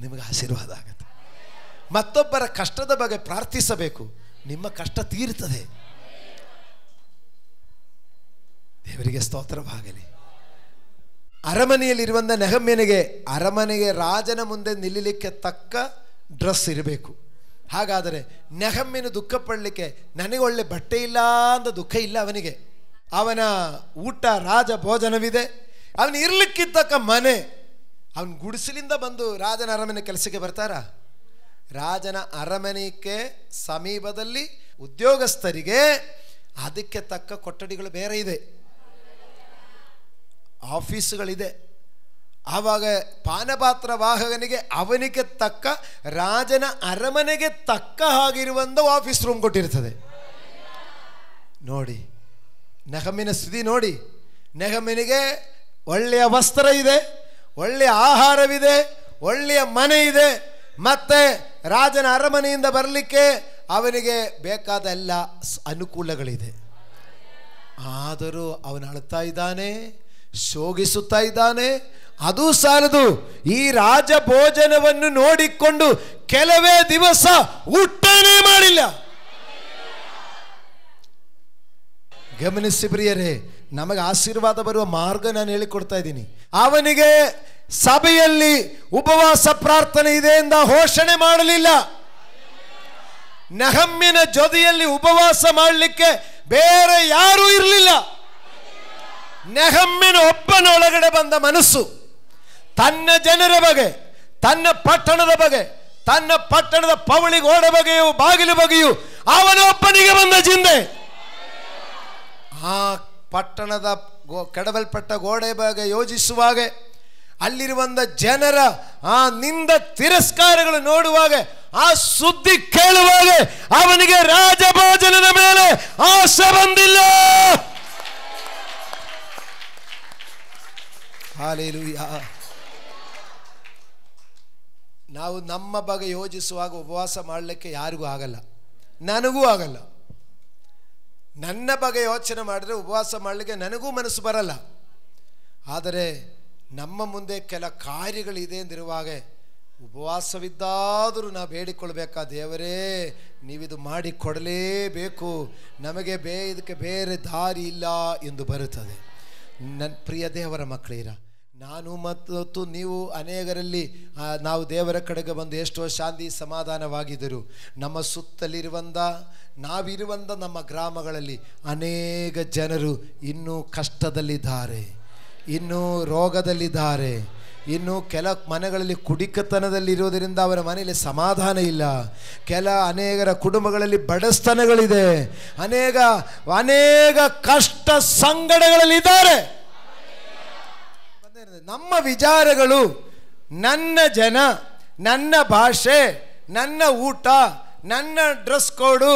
Speaker 1: ನಿಮಗೆ ಆಶೀರ್ವಾದ ಆಗುತ್ತೆ. ಮತ್ತೊಬ್ಬರ ಕಷ್ಟದ ಬಗ್ಗೆ ಪ್ರಾರ್ಥಿಸಬೇಕು, ನಿಮ್ಮ ಕಷ್ಟ ತೀರುತ್ತದೆ. ದೇವರಿಗೆ ಸ್ತೋತ್ರವಾಗಲಿ. ಅರಮನೆಯಲ್ಲಿರುವಂಥ ನೆಹಮ್ಯನಿಗೆ ಅರಮನೆಗೆ ರಾಜನ ಮುಂದೆ ನಿಲ್ಲಲಿಕ್ಕೆ ತಕ್ಕ ಡ್ರೆಸ್ ಇರಬೇಕು. ಹಾಗಾದರೆ ನೆಹಮ್ಯನು ದುಃಖ ಪಡಲಿಕ್ಕೆ ನನಗೆ ಒಳ್ಳೆ ಬಟ್ಟೆ ಇಲ್ಲ ಅಂತ ದುಃಖ ಇಲ್ಲ ಅವನಿಗೆ. ಅವನ ಊಟ ರಾಜ ಭೋಜನವಿದೆ, ಅವನು ಇರಲಿಕ್ಕಿದ್ದಕ್ಕ ಮನೆ. ಅವನ ಗುಡಿಸಲಿಂದ ಬಂದು ರಾಜನ ಅರಮನೆ ಕೆಲಸಕ್ಕೆ ಬರ್ತಾರ? ರಾಜನ ಅರಮನೆಗೆ ಸಮೀಪದಲ್ಲಿ ಉದ್ಯೋಗಸ್ಥರಿಗೆ ಅದಕ್ಕೆ ತಕ್ಕ ಕೊಠಡಿಗಳು ಬೇರೆ ಇದೆ, ಆಫೀಸುಗಳಿದೆ. ಆವಾಗ ಪಾನಪಾತ್ರ ವಾಹಕನಿಗೆ ಅವನಿಗೆ ತಕ್ಕ, ರಾಜನ ಅರಮನೆಗೆ ತಕ್ಕ ಹಾಗಿರುವಂಥ ಆಫೀಸ್ ರೂಮ್ ಕೊಟ್ಟಿರ್ತದೆ. ನೋಡಿ ನೆಹಮ್ಯನ ಸ್ಥಿತಿ ನೋಡಿ. ನೆಹಮ್ಯನಿಗೆ ಒಳ್ಳೆಯ ವಸ್ತ್ರ ಇದೆ, ಒಳ್ಳೆಯ ಆಹಾರವಿದೆ, ಒಳ್ಳೆಯ ಮನೆ ಇದೆ, ಮತ್ತೆ ರಾಜನ ಅರಮನೆಯಿಂದ ಬರಲಿಕ್ಕೆ ಅವನಿಗೆ ಬೇಕಾದ ಎಲ್ಲ ಅನುಕೂಲಗಳಿದೆ. ಆದರೂ ಅವನು ಅಳ್ತಾ ಇದ್ದಾನೆ, ಶೋಗಿಸುತ್ತಾ ಇದ್ದಾನೆ. ಅದು ಸಾಲದು, ಈ ರಾಜ ಭೋಜನವನ್ನು ನೋಡಿಕೊಂಡು ಕೆಲವೇ ದಿವಸ ಊಟನೇ ಮಾಡಿಲ್ಲ. ಗಮನಿಸಿ ಪ್ರಿಯರೇ, ನಮಗೆ ಆಶೀರ್ವಾದ ಬರುವ ಮಾರ್ಗ ನಾನು ಹೇಳಿಕೊಡ್ತಾ ಇದ್ದೀನಿ. ಅವನಿಗೆ ಸಭೆಯಲ್ಲಿ ಉಪವಾಸ ಪ್ರಾರ್ಥನೆ ಇದೆ ಎಂದು ಘೋಷಣೆ ಮಾಡಲಿಲ್ಲ. ನೆಹಮ್ಯನ ಜೊತೆಯಲ್ಲಿ ಉಪವಾಸ ಮಾಡಲಿಕ್ಕೆ ಬೇರೆ ಯಾರೂ ಇರಲಿಲ್ಲ. ನೆಹಮ್ಯನ ಒಬ್ಬನೊಳಗಡೆ ಬಂದ ಮನಸ್ಸು ತನ್ನ ಜನರ ಬಗ್ಗೆ, ತನ್ನ ಪಟ್ಟಣದ ಬಗ್ಗೆ, ತನ್ನ ಪಟ್ಟಣದ ಪವಳಿ ಗೋಡೆ ಬಗೆಯು ಬಾಗಿಲು ಬಗೆಯು ಅವನೊಬ್ಬನಿಗೆ ಬಂದ ಚಿಂತೆ. ಆ ಪಟ್ಟಣದ ಕೆಡವಲ್ಪಟ್ಟ ಗೋಡೆ ಬಗ್ಗೆ ಯೋಚಿಸುವಾಗ, ಅಲ್ಲಿರುವಂಥ ಜನರ ಆ ನಿಂದ ತಿರಸ್ಕಾರಗಳು ನೋಡುವಾಗ, ಆ ಸುದ್ದಿ ಕೇಳುವಾಗ ಅವನಿಗೆ ರಾಜಭೋಜನದ ಮೇಲೆ ಆಸೆ ಬಂದಿಲ್ಲ. ಹಲ್ಲೆಲೂಯಾ. ನಾವು ನಮ್ಮ ಬಗ್ಗೆ ಯೋಚಿಸುವಾಗ ಉಪವಾಸ ಮಾಡಲಿಕ್ಕೆ ಯಾರಿಗೂ ಆಗಲ್ಲ, ನನಗೂ ಆಗಲ್ಲ. ನನ್ನ ಬಗ್ಗೆ ಯೋಚನೆ ಮಾಡಿದ್ರೆ ಉಪವಾಸ ಮಾಡಲಿಕ್ಕೆ ನನಗೂ ಮನಸ್ಸು ಬರಲ್ಲ. ಆದರೆ ನಮ್ಮ ಮುಂದೆ ಕೆಲ ಕಾರ್ಯಗಳಿದೆ ಎಂದಿರುವಾಗ ಉಪವಾಸವಿದ್ದಾದರೂ ನಾವು ಬೇಡಿಕೊಳ್ಬೇಕಾ, ದೇವರೇ ನೀವಿದು ಮಾಡಿಕೊಡಲೇಬೇಕು, ನಮಗೆ ಇದಕ್ಕೆ ಬೇರೆ ದಾರಿ ಇಲ್ಲ ಎಂದು ಬರುತ್ತದೆ. ನನ್ನ ಪ್ರಿಯ ದೇವರ ಮಕ್ಕಳೀರ, ನಾನು ಮತ್ತು ನೀವು ಅನೇಕರಲ್ಲಿ ನಾವು ದೇವರ ಕಡೆಗೆ ಬಂದು ಎಷ್ಟೋ ಶಾಂತಿ ಸಮಾಧಾನವಾಗಿದ್ದರು. ನಮ್ಮ ಸುತ್ತಲಿರುವಂಥ ನಾವಿರುವಂಥ ನಮ್ಮ ಗ್ರಾಮಗಳಲ್ಲಿ ಅನೇಕ ಜನರು ಇನ್ನೂ ಕಷ್ಟದಲ್ಲಿದ್ದಾರೆ, ಇನ್ನೂ ರೋಗದಲ್ಲಿದ್ದಾರೆ, ಇನ್ನು ಕೆಲ ಮನೆಗಳಲ್ಲಿ ಕುಡಿಕತನದಲ್ಲಿರೋದರಿಂದ ಅವರ ಮನೆಯಲ್ಲಿ ಸಮಾಧಾನ ಇಲ್ಲ. ಅನೇಕರ ಕುಟುಂಬಗಳಲ್ಲಿ ಬಡಸ್ತನಗಳಿದೆ, ಅನೇಕ ಕಷ್ಟ ಸಂಗಡಗಳಲ್ಲಿದ್ದಾರೆ. ನಮ್ಮ ವಿಚಾರಗಳು, ನನ್ನ ಜನ, ನನ್ನ ಭಾಷೆ, ನನ್ನ ಊಟ, ನನ್ನ ಡ್ರೆಸ್ ಕೋಡು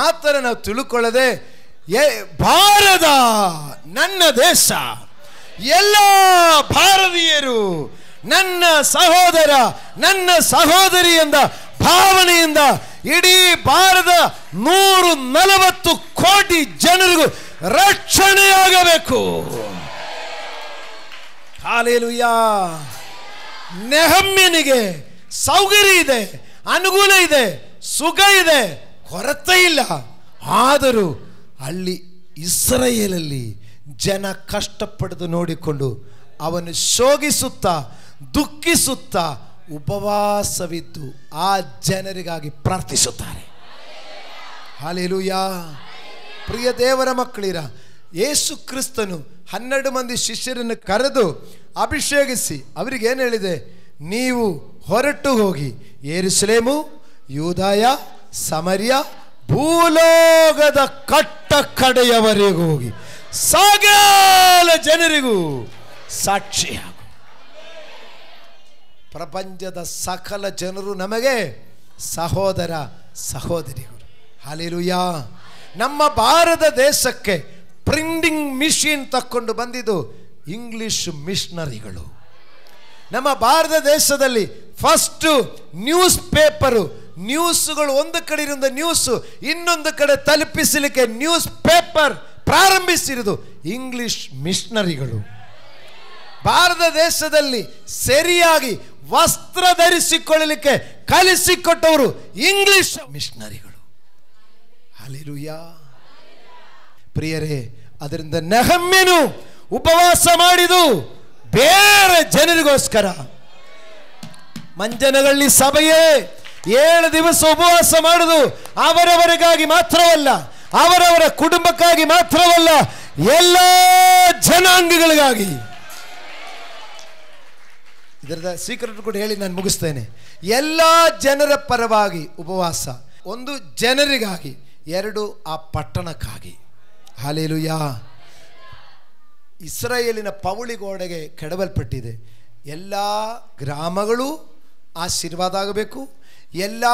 Speaker 1: ಆ ಥರ ನಾವು ತಿಳ್ಕೊಳ್ಳದೆ, ಭಾರತ ನನ್ನ ದೇಶ, ಎಲ್ಲ ಭಾರತೀಯರು ನನ್ನ ಸಹೋದರ ನನ್ನ ಸಹೋದರಿ ಎಂದ ಭಾವನೆಯಿಂದ ಇಡೀ ಭಾರತ 140 ಕೋಟಿ ಜನರಿಗೂ ರಕ್ಷಣೆಯಾಗಬೇಕು. ಹಲ್ಲೆಲೂಯಾ. ನೆಹಮ್ಯನಿಗೆ ಸೌಕರ್ಯ ಇದೆ, ಅನುಕೂಲ ಇದೆ, ಸುಖ ಇದೆ, ಕೊರತೆ ಇಲ್ಲ. ಆದರೂ ಅಲ್ಲಿ ಇಸ್ರಾಯೇಲಲ್ಲಿ ಜನ ಕಷ್ಟಪಡೆದು ನೋಡಿಕೊಂಡು ಅವನು ಶೋಕಿಸುತ್ತಾ ದುಃಖಿಸುತ್ತಾ ಉಪವಾಸವಿದ್ದು ಆ ಜನರಿಗಾಗಿ ಪ್ರಾರ್ಥಿಸುತ್ತಾರೆ. ಹಲ್ಲೆಲೂಯಾ. ಪ್ರಿಯ ದೇವರ ಮಕ್ಕಳಿರ, ಯೇಸು ಕ್ರಿಸ್ತನು 12 ಮಂದಿ ಶಿಷ್ಯರನ್ನು ಕರೆದು ಅಭಿಷೇಕಿಸಿ ಅವರಿಗೇನು ಹೇಳಿದೆ? ನೀವು ಹೊರಟು ಹೋಗಿ ಯೆರೂಸಲೇಮು, ಯೂದಾಯ, ಸಮರ್ಯ, ಭೂಲೋಕದ ಕಟ್ಟ ಕಡೆಯವರೆಗೂ ಹೋಗಿ ಸಕಲ ಜನರಿಗೂ ಸಾಕ್ಷಿಯಾಗು. ಪ್ರಪಂಚದ ಸಕಲ ಜನರು ನಮಗೆ ಸಹೋದರ ಸಹೋದರಿಗಳು. ಹಲ್ಲೆಲೂಯಾ. ನಮ್ಮ ಭಾರತ ದೇಶಕ್ಕೆ ಪ್ರಿಂಟಿಂಗ್ ಮಿಷಿನ್ ತಕ್ಕೊಂಡು ಬಂದಿದ್ದು ಇಂಗ್ಲಿಷ್ ಮಿಷನರಿಗಳು. ನಮ್ಮ ಭಾರತ ದೇಶದಲ್ಲಿ ಫಸ್ಟ್ ನ್ಯೂಸ್ ಪೇಪರು, ನ್ಯೂಸ್ಗಳು ಒಂದು ಕಡೆ ಇರುವ ನ್ಯೂಸ್ ಇನ್ನೊಂದು ಕಡೆ ತಲುಪಿಸಲಿಕ್ಕೆ ನ್ಯೂಸ್ ಪೇಪರ್ ಪ್ರಾರಂಭಿಸಿರುವುದು ಇಂಗ್ಲಿಷ್ ಮಿಷನರಿಗಳು. ಭಾರತ ದೇಶದಲ್ಲಿ ಸರಿಯಾಗಿ ವಸ್ತ್ರ ಧರಿಸಿಕೊಳ್ಳಲಿಕ್ಕೆ ಕಲಿಸಿಕೊಟ್ಟವರು ಇಂಗ್ಲಿಷ್ ಮಿಷನರಿಗಳು. ಹಲ್ಲೆಲೂಯಾ. ಪ್ರಿಯರೇ, ಅದರಿಂದ ನೆಹಮ್ಯನು ಉಪವಾಸ ಮಾಡಿದು ಬೇರೆ ಜನರಿಗೋಸ್ಕರ. ಮಂಜನಗಳ್ಳಿ ಸಭೆಯೇ 7 ದಿವಸ ಉಪವಾಸ ಮಾಡುದು ಅವರವರಿಗಾಗಿ ಮಾತ್ರವಲ್ಲ, ಅವರವರ ಕುಟುಂಬಕ್ಕಾಗಿ ಮಾತ್ರವಲ್ಲ, ಎಲ್ಲ ಜನಾಂಗಗಳಿಗಾಗಿ. ಇದರ ಸೀಕ್ರೆಟ್ ಕೂಡ ಹೇಳಿ ನಾನು ಮುಗಿಸ್ತೇನೆ. ಎಲ್ಲ ಜನರ ಪರವಾಗಿ ಉಪವಾಸ, ಒಂದು ಜನರಿಗಾಗಿ, 2 ಆ ಪಟ್ಟಣಕ್ಕಾಗಿ. ಹಲ್ಲೆಲೂಯಾ. ಇಸ್ರಾಯೇಲಿನ ಪೌಳಿ ಗೋಡೆಗೆ ಕೆಡವಲ್ಪಟ್ಟಿದೆ. ಎಲ್ಲ ಗ್ರಾಮಗಳು ಆಶೀರ್ವಾದ ಆಗಬೇಕು, ಎಲ್ಲ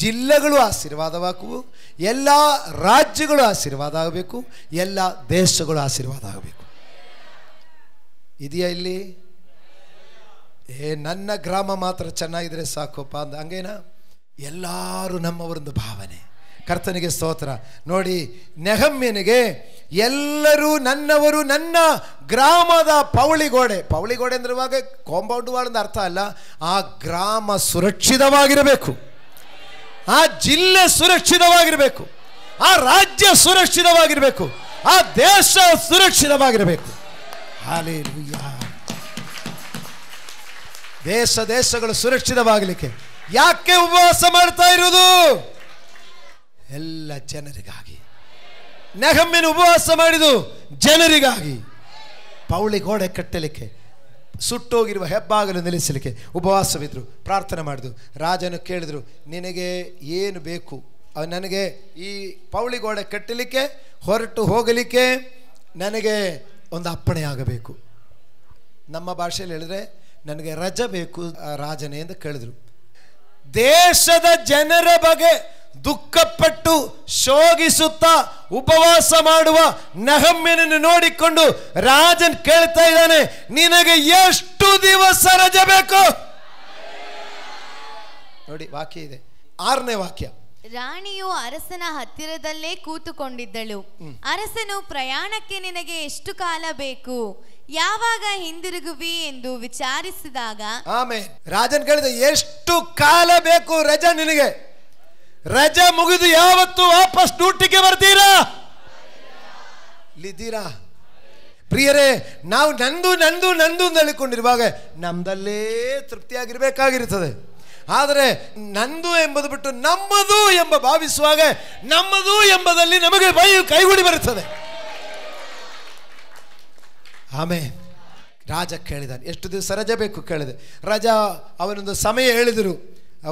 Speaker 1: ಜಿಲ್ಲೆಗಳು ಆಶೀರ್ವಾದವಾಗುವು, ಎಲ್ಲ ರಾಜ್ಯಗಳು ಆಶೀರ್ವಾದ ಆಗಬೇಕು, ಎಲ್ಲ ದೇಶಗಳು ಆಶೀರ್ವಾದ ಆಗಬೇಕು. ಇದೆಯಾ ಇಲ್ಲಿ? ನನ್ನ ಗ್ರಾಮ ಮಾತ್ರ ಚೆನ್ನಾಗಿದ್ರೆ ಸಾಕಪ್ಪ ಅಂದ ಹಂಗೇನಾ? ಎಲ್ಲರೂ ನಮ್ಮವರೊಂದು ಭಾವನೆ. ಕರ್ತನಿಗೆ ಸ್ತೋತ್ರ. ನೋಡಿ, ನೆಹಮ್ಯನಿಗೆ ಎಲ್ಲರೂ ನನ್ನವರು, ನನ್ನ ಗ್ರಾಮದ ಪೌಳಿಗೋಡೆ ಅಂದ್ರೆ ಇವಾಗ ಕಾಂಪೌಂಡ್ ವಾಲ್ ಅಂತ ಅರ್ಥ ಅಲ್ಲ. ಆ ಗ್ರಾಮ ಸುರಕ್ಷಿತವಾಗಿರಬೇಕು, ಆ ಜಿಲ್ಲೆ ಸುರಕ್ಷಿತವಾಗಿರಬೇಕು, ಆ ರಾಜ್ಯ ಸುರಕ್ಷಿತವಾಗಿರಬೇಕು, ಆ ದೇಶ ಸುರಕ್ಷಿತವಾಗಿರಬೇಕು. ಹಲ್ಲೆಲೂಯಾ. ದೇಶಗಳು ಸುರಕ್ಷಿತವಾಗಲಿಕ್ಕೆ ಯಾಕೆ ಉಪವಾಸ ಮಾಡ್ತಾ ಇರುವುದು? ಎಲ್ಲ ಜನರಿಗಾಗಿ. ನೆಹಮ್ಯನು ಉಪವಾಸ ಮಾಡಿದು ಜನರಿಗಾಗಿ. ಪೌಳಿ ಗೋಡೆ ಕಟ್ಟಲಿಕ್ಕೆ, ಸುಟ್ಟೋಗಿರುವ ಹೆಬ್ಬಾಗಲು ನಿಲ್ಲಿಸಲಿಕ್ಕೆ ಉಪವಾಸವಿದ್ರು, ಪ್ರಾರ್ಥನೆ ಮಾಡಿದ್ರು. ರಾಜನು ಕೇಳಿದ್ರು, ನಿನಗೆ ಏನು ಬೇಕು? ನನಗೆ ಈ ಪೌಳಿ ಗೋಡೆ ಕಟ್ಟಲಿಕ್ಕೆ, ಹೊರಟು ಹೋಗಲಿಕ್ಕೆ ನನಗೆ ಒಂದು ಅಪ್ಪಣೆ ಆಗಬೇಕು. ನಮ್ಮ ಭಾಷೆಯಲ್ಲಿ ಹೇಳಿದ್ರೆ ನನಗೆ ರಜೆ ಬೇಕು ರಾಜನೇ ಎಂದು ಕೇಳಿದ್ರು. ದೇಶದ ಜನರ ಬಗ್ಗೆ ದುಃಖಪಟ್ಟು ಶೋಕಿಸುತ್ತಾ ಉಪವಾಸ ಮಾಡುವ ನೆಹಮ್ಯನನ್ನು ನೋಡಿಕೊಂಡು ರಾಜನ್ ಕೇಳ್ತಾ ಇದ್ದಾನೆ, ನಿನಗೆ ಎಷ್ಟು ದಿವಸ ರಜೆ ಬೇಕು? ನೋಡಿ, ವಾಕ್ಯ ಇದೆ, 6ನೇ ವಾಕ್ಯ.
Speaker 2: ರಾಣಿಯು ಅರಸನ ಹತ್ತಿರದಲ್ಲೇ ಕೂತುಕೊಂಡಿದ್ದಳು. ಅರಸನು, ಪ್ರಯಾಣಕ್ಕೆ ನಿನಗೆ ಎಷ್ಟು ಕಾಲ ಬೇಕು? ಯಾವಾಗ ಹಿಂದಿರುಗುವಿ ಎಂದು ವಿಚಾರಿಸಿದಾಗ,
Speaker 1: ಆಮೇಲೆ ರಾಜನ್ ಕೇಳಿದ, ಎಷ್ಟು ಕಾಲ ಬೇಕು ರಜಾ ನಿನಗೆ? ರಜಾ ಮುಗಿದು ಯಾವತ್ತು ವಾಪಸ್ ಡ್ಯೂಟಿಗೆ ಬರ್ತೀರಾ? ಇಲ್ಲಿದ್ದೀರಾ ಪ್ರಿಯರೇ? ನಾವು ನಂದು ಹೇಳಿಕೊಂಡಿರುವಾಗ ನಮ್ದಲ್ಲೇ ತೃಪ್ತಿಯಾಗಿರ್ಬೇಕಾಗಿರುತ್ತದೆ. ಆದರೆ ನಂದು ಎಂಬುದು ಬಿಟ್ಟು ನಮ್ಮದು ಎಂಬ ಭಾವಿಸುವಾಗ ನಮ್ಮದು ಎಂಬುದಲ್ಲಿ ನಮಗೆ ಕೈಗೂಡಿ ಬರುತ್ತದೆ. ಆಮೇಲೆ ರಾಜ ಕೇಳಿದಾನೆ, ಎಷ್ಟು ದಿವಸ ರಜೆ ಬೇಕು ಕೇಳಿದೆ. ರಜಾ ಅವನೊಂದು ಸಮಯ ಹೇಳಿದರು,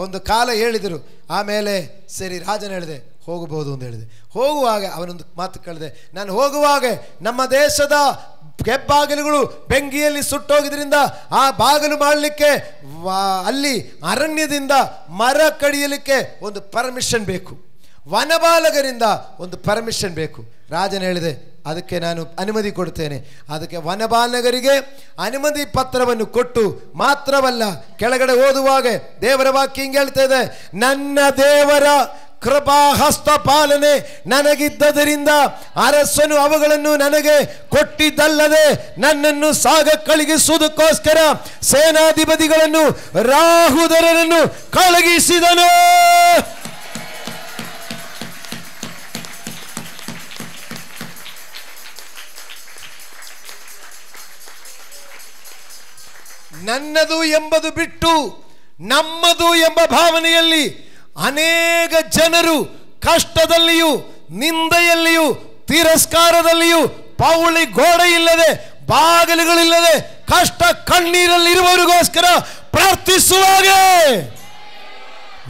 Speaker 1: ಒಂದು ಕಾಲ ಹೇಳಿದರು. ಆಮೇಲೆ ಸರಿ ರಾಜನ ಹೇಳಿದೆ, ಹೋಗಬಹುದು ಅಂತ ಹೇಳಿದೆ. ಹೋಗುವಾಗ ಅವನೊಂದು ಮಾತು ಕೇಳಿದೆ, ನಾನು ಹೋಗುವಾಗ ನಮ್ಮ ದೇಶದ ಹೆಬ್ಬಾಗಿಲುಗಳು ಬೆಂಕಿಯಲ್ಲಿ ಸುಟ್ಟೋಗಿದ್ರಿಂದ ಆ ಬಾಗಿಲು ಮಾಡಲಿಕ್ಕೆ ಅಲ್ಲಿ ಅರಣ್ಯದಿಂದ ಮರ ಕಡಿಯಲಿಕ್ಕೆ ಒಂದು ಪರ್ಮಿಷನ್ ಬೇಕು, ವನಪಾಲಕರಿಂದ ಒಂದು ಪರ್ಮಿಷನ್ ಬೇಕು. ರಾಜನ ಹೇಳಿದೆ, ಅದಕ್ಕೆ ನಾನು ಅನುಮತಿ ಕೊಡ್ತೇನೆ. ಅದಕ್ಕೆ ವನಪಾಲಕರಿಗೆ ಅನುಮತಿ ಪತ್ರವನ್ನು ಕೊಟ್ಟು ಮಾತ್ರವಲ್ಲ, ಕೆಳಗಡೆ ಓದುವಾಗ ದೇವರ ವಾಕ್ಯ ಹಿಂಗೆ ಹೇಳ್ತಾ ಇದೆ, ನನ್ನ ದೇವರ ಕೃಪಾ ಹಸ್ತ ಪಾಲನೆ ನನಗಿದ್ದರಿಂದ ಅರಸನು ಅವುಗಳನ್ನು ನನಗೆ ಕೊಟ್ಟಿದ್ದಲ್ಲದೆ ನನ್ನನ್ನು ಸಾಗ ಕಳುಹಿಸುವುದಕ್ಕೋಸ್ಕರ ಸೇನಾಧಿಪತಿಗಳನ್ನು ರಾಹುದರನ್ನು ಕಳುಹಿಸಿದನು. ನನ್ನದು ಎಂಬುದು ಬಿಟ್ಟು ನಮ್ಮದು ಎಂಬ ಭಾವನೆಯಲ್ಲಿ ಅನೇಕ ಜನರು ಕಷ್ಟದಲ್ಲಿಯೂ ನಿಂದೆಯಲ್ಲಿಯೂ ತಿರಸ್ಕಾರದಲ್ಲಿಯೂ ಪೌಳಿ ಗೋಡೆ ಇಲ್ಲದೆ ಬಾಗಿಲುಗಳಿಲ್ಲದೆ ಕಷ್ಟ ಕಣ್ಣೀರಲ್ಲಿರುವವರಿಗೋಸ್ಕರ ಪ್ರಾರ್ಥಿಸುವಾಗ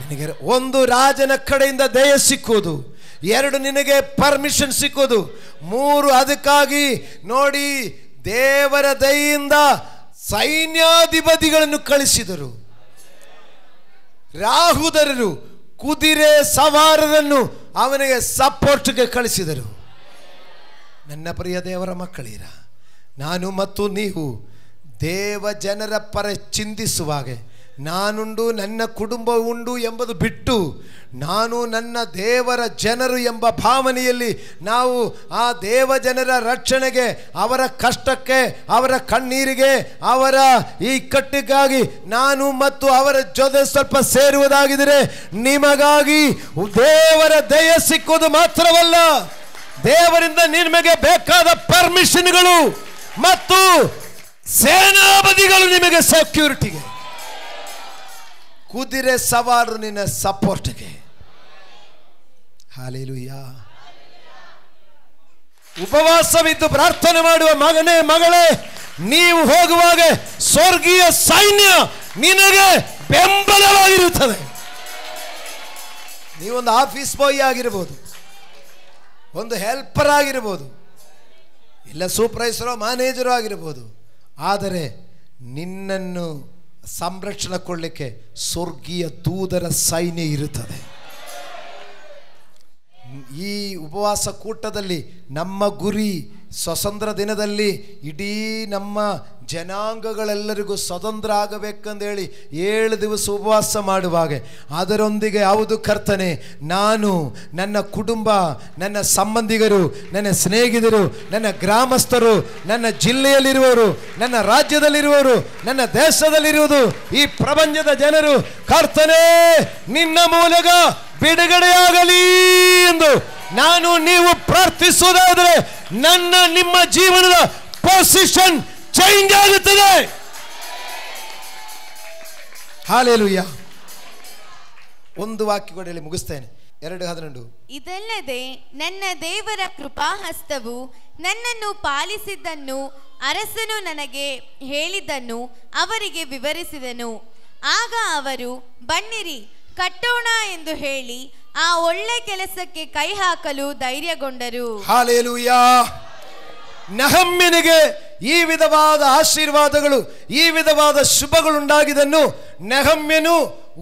Speaker 1: ನಿನಗೆ ಒಂದು ರಾಜನ ಕಡೆಯಿಂದ ದಯ ಸಿಕ್ಕುವುದು, 2 ನಿನಗೆ ಪರ್ಮಿಷನ್ ಸಿಕ್ಕುವುದು, 3 ಅದಕ್ಕಾಗಿ ನೋಡಿ ದೇವರ ದಯೆಯಿಂದ ಸೈನ್ಯಾಧಿಪತಿಗಳನ್ನು ಕಳಿಸಿದರು. ರಾಹುದರರು ಕುದುರೆ ಸವಾರರನ್ನು ಅವನಿಗೆ ಸಪೋರ್ಟ್ಗೆ ಕಳಿಸಿದರು. ನನ್ನ ಪ್ರಿಯ ದೇವರ ಮಕ್ಕಳೀರ, ನಾನು ಮತ್ತು ನೀವು ದೇವ ಜನರ ಪರ ಚಿಂತಿಸುವಾಗ ನಾನುಂಡು ನನ್ನ ಕುಟುಂಬ ಉಂಡು ಎಂಬುದು ಬಿಟ್ಟು ನಾನು ನನ್ನ ದೇವರ ಜನರು ಎಂಬ ಭಾವನೆಯಲ್ಲಿ ನಾವು ಆ ದೇವ ಜನರ ರಕ್ಷಣೆಗೆ, ಅವರ ಕಷ್ಟಕ್ಕೆ, ಅವರ ಕಣ್ಣೀರಿಗೆ, ಅವರ ಈ ಕಟ್ಟಿಗಾಗಿ ನಾನು ಮತ್ತು ಅವರ ಜೊತೆ ಸ್ವಲ್ಪ ಸೇರುವುದಾಗಿದ್ದರೆ ನಿಮಗಾಗಿ ದೇವರ ದಯ ಸಿಕ್ಕುವುದು ಮಾತ್ರವಲ್ಲ, ದೇವರಿಂದ ನಿಮಗೆ ಬೇಕಾದ ಪರ್ಮಿಷನ್ಗಳು ಮತ್ತು ಸೇನಾಪತಿಗಳು ನಿಮಗೆ ಸೆಕ್ಯೂರಿಟಿಗೆ, ಕುದುರೆ ಸವಾರರು ನಿನ್ನ ಸಪೋರ್ಟ್ಗೆ. ಹಲ್ಲೆಲೂಯಾ. ಉಪವಾಸವಿದ್ದು ಪ್ರಾರ್ಥನೆ ಮಾಡುವ ಮಗನೇ ಮಗಳೇ, ನೀವು ಹೋಗುವಾಗ ಸ್ವರ್ಗೀಯ ಸೈನ್ಯ ನಿನಗೆ ಬೆಂಬಲವಾಗಿರುತ್ತದೆ. ನೀವೊಂದು ಆಫೀಸ್ ಬಾಯ್ ಆಗಿರ್ಬೋದು, ಒಂದು ಹೆಲ್ಪರ್ ಆಗಿರ್ಬೋದು, ಇಲ್ಲ ಸೂಪರ್ವೈಸರೋ ಮ್ಯಾನೇಜರೋ ಆಗಿರ್ಬೋದು, ಆದರೆ ನಿನ್ನನ್ನು ಸಂರಕ್ಷಣೆ ಕೊಡಲಿಕ್ಕೆ ಸ್ವರ್ಗೀಯ ದೂತರ ಸೈನ್ಯ ಇರುತ್ತದೆ. ಈ ಉಪವಾಸ ಕೂಟದಲ್ಲಿ ನಮ್ಮ ಗುರಿ ಸ್ವತಂತ್ರ ದಿನದಲ್ಲಿ ಇಡೀ ನಮ್ಮ ಜನಾಂಗಗಳೆಲ್ಲರಿಗೂ ಸ್ವತಂತ್ರ ಆಗಬೇಕಂದೇಳಿ 7 ದಿವಸ ಉಪವಾಸ ಮಾಡುವಾಗ ಅದರೊಂದಿಗೆ ಯಾವುದು ಕರ್ತನೆ, ನಾನು, ನನ್ನ ಕುಟುಂಬ, ನನ್ನ ಸಂಬಂಧಿಗರು, ನನ್ನ ಸ್ನೇಹಿತರು, ನನ್ನ ಗ್ರಾಮಸ್ಥರು, ನನ್ನ ಜಿಲ್ಲೆಯಲ್ಲಿರುವವರು, ನನ್ನ ರಾಜ್ಯದಲ್ಲಿರುವವರು, ನನ್ನ ದೇಶದಲ್ಲಿರುವುದು, ಈ ಪ್ರಪಂಚದ ಜನರು ಕರ್ತನೆ ನಿನ್ನ ಮೂಲಕ ಬಿಡುಗಡೆಯಾಗಲಿ ಎಂದು ನಾನು ನೀವು ಪ್ರಾರ್ಥಿಸುವುದಾದರೆ ನಿಮ್ಮ ಜೀವನದ ಪೊಸಿಷನ್ ಚೇಂಜ್ ಆಗುತ್ತದೆ. ಹಾಲೆಲೂಯ. ಒಂದು ವಾಕ್ಯ ಕೂಡ ಹೇಳಿ ಮುಗಿಸ್ತೇನೆ. 2:11.
Speaker 2: ಇದಲ್ಲದೆ ನನ್ನ ದೇವರ ಕೃಪಾಹಸ್ತವು ನನ್ನನ್ನು ಪಾಲಿಸಿದ್ದನ್ನು ಅರಸನು ನನಗೆ ಹೇಳಿದ್ದನ್ನು ಅವರಿಗೆ ವಿವರಿಸಿದನು. ಆಗ ಅವರು ಬನ್ನಿರಿ ಕಟ್ಟೋಣ ಎಂದು ಹೇಳಿ ಆ ಒಳ್ಳೆ ಕೆಲಸಕ್ಕೆ ಕೈ ಹಾಕಲು ಧೈರ್ಯಗೊಂಡರು.
Speaker 1: ಹಾಲೆಲೂಯಾ. ನೆಹಮ್ಯನಿಗೆ ಈ ವಿಧವಾದ ಆಶೀರ್ವಾದಗಳು, ಈ ವಿಧವಾದ ಶುಭಗಳುಂಟಾಗಿದ್ದನ್ನು ನೆಹಮ್ಯನು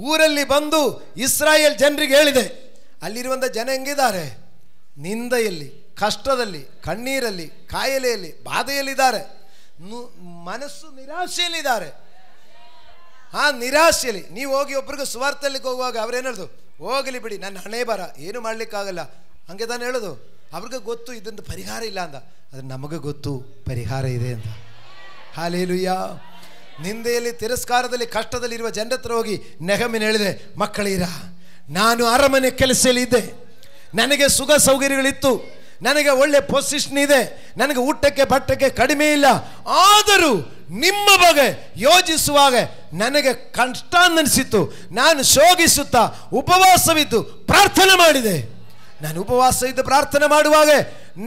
Speaker 1: ಊರಲ್ಲಿ ಬಂದು ಇಸ್ರಾಯೇಲ್ ಜನರಿಗೆ ಹೇಳಿದೆ. ಅಲ್ಲಿರುವಂಥ ಜನ ಹೆಂಗಿದ್ದಾರೆ? ನಿಂದೆಯಲ್ಲಿ, ಕಷ್ಟದಲ್ಲಿ, ಕಣ್ಣೀರಲ್ಲಿ, ಕಾಯಿಲೆಯಲ್ಲಿ, ಬಾಧೆಯಲ್ಲಿದ್ದಾರೆ, ಮನಸ್ಸು ನಿರಾಶೆಯಲ್ಲಿದ್ದಾರೆ. ನಿರಾಶೆಯಲ್ಲಿ ನೀವು ಹೋಗಿ ಒಬ್ರಿಗೆ ಸುವಾರ್ತೆಯಲ್ಲಿಗೆ ಹೋಗುವಾಗ ಅವ್ರೇನು ಹೇಳೋದು? ಹೋಗಲಿ ಬಿಡಿ, ನನ್ನ ಹಣೆ ಬರ, ಏನು ಮಾಡಲಿಕ್ಕಾಗಲ್ಲ, ಹಂಗೆ ತಾನು ಹೇಳೋದು. ಅವ್ರಿಗೆ ಗೊತ್ತು ಇದೊಂದು ಪರಿಹಾರ ಇಲ್ಲ ಅಂತ. ಅದು ನಮಗೆ ಗೊತ್ತು ಪರಿಹಾರ ಇದೆ ಅಂತ. ಹಾಲೆಲೂಯಾ. ನಿಂದೆಯಲ್ಲಿ, ತಿರಸ್ಕಾರದಲ್ಲಿ, ಕಷ್ಟದಲ್ಲಿರುವ ಜನರ ಹತ್ರ ಹೋಗಿ ನೆಹಮ್ಯನು ಹೇಳಿದೆ, ಮಕ್ಕಳೀರ, ನಾನು ಅರಮನೆ ಕೆಲಸದಲ್ಲಿ ಇದ್ದೆ, ನನಗೆ ಸುಖ ಸೌಕರ್ಯಗಳಿತ್ತು, ನನಗೆ ಒಳ್ಳೆ ಪೊಸಿಷನ್ ಇದೆ, ನನಗೆ ಊಟಕ್ಕೆ ಬಟ್ಟಕ್ಕೆ ಕಡಿಮೆ ಇಲ್ಲ. ಆದರೂ ನಿಮ್ಮ ಬಗ್ಗೆ ಯೋಚಿಸುವಾಗ ನನಗೆ ಕಷ್ಟ ಅನ್ನಿಸಿತು. ನಾನು ಶೋಕಿಸುತ್ತಾ ಉಪವಾಸವಿದ್ದು ಪ್ರಾರ್ಥನೆ ಮಾಡಿದೆ. ನಾನು ಉಪವಾಸ ಇದ್ದು ಪ್ರಾರ್ಥನೆ ಮಾಡುವಾಗ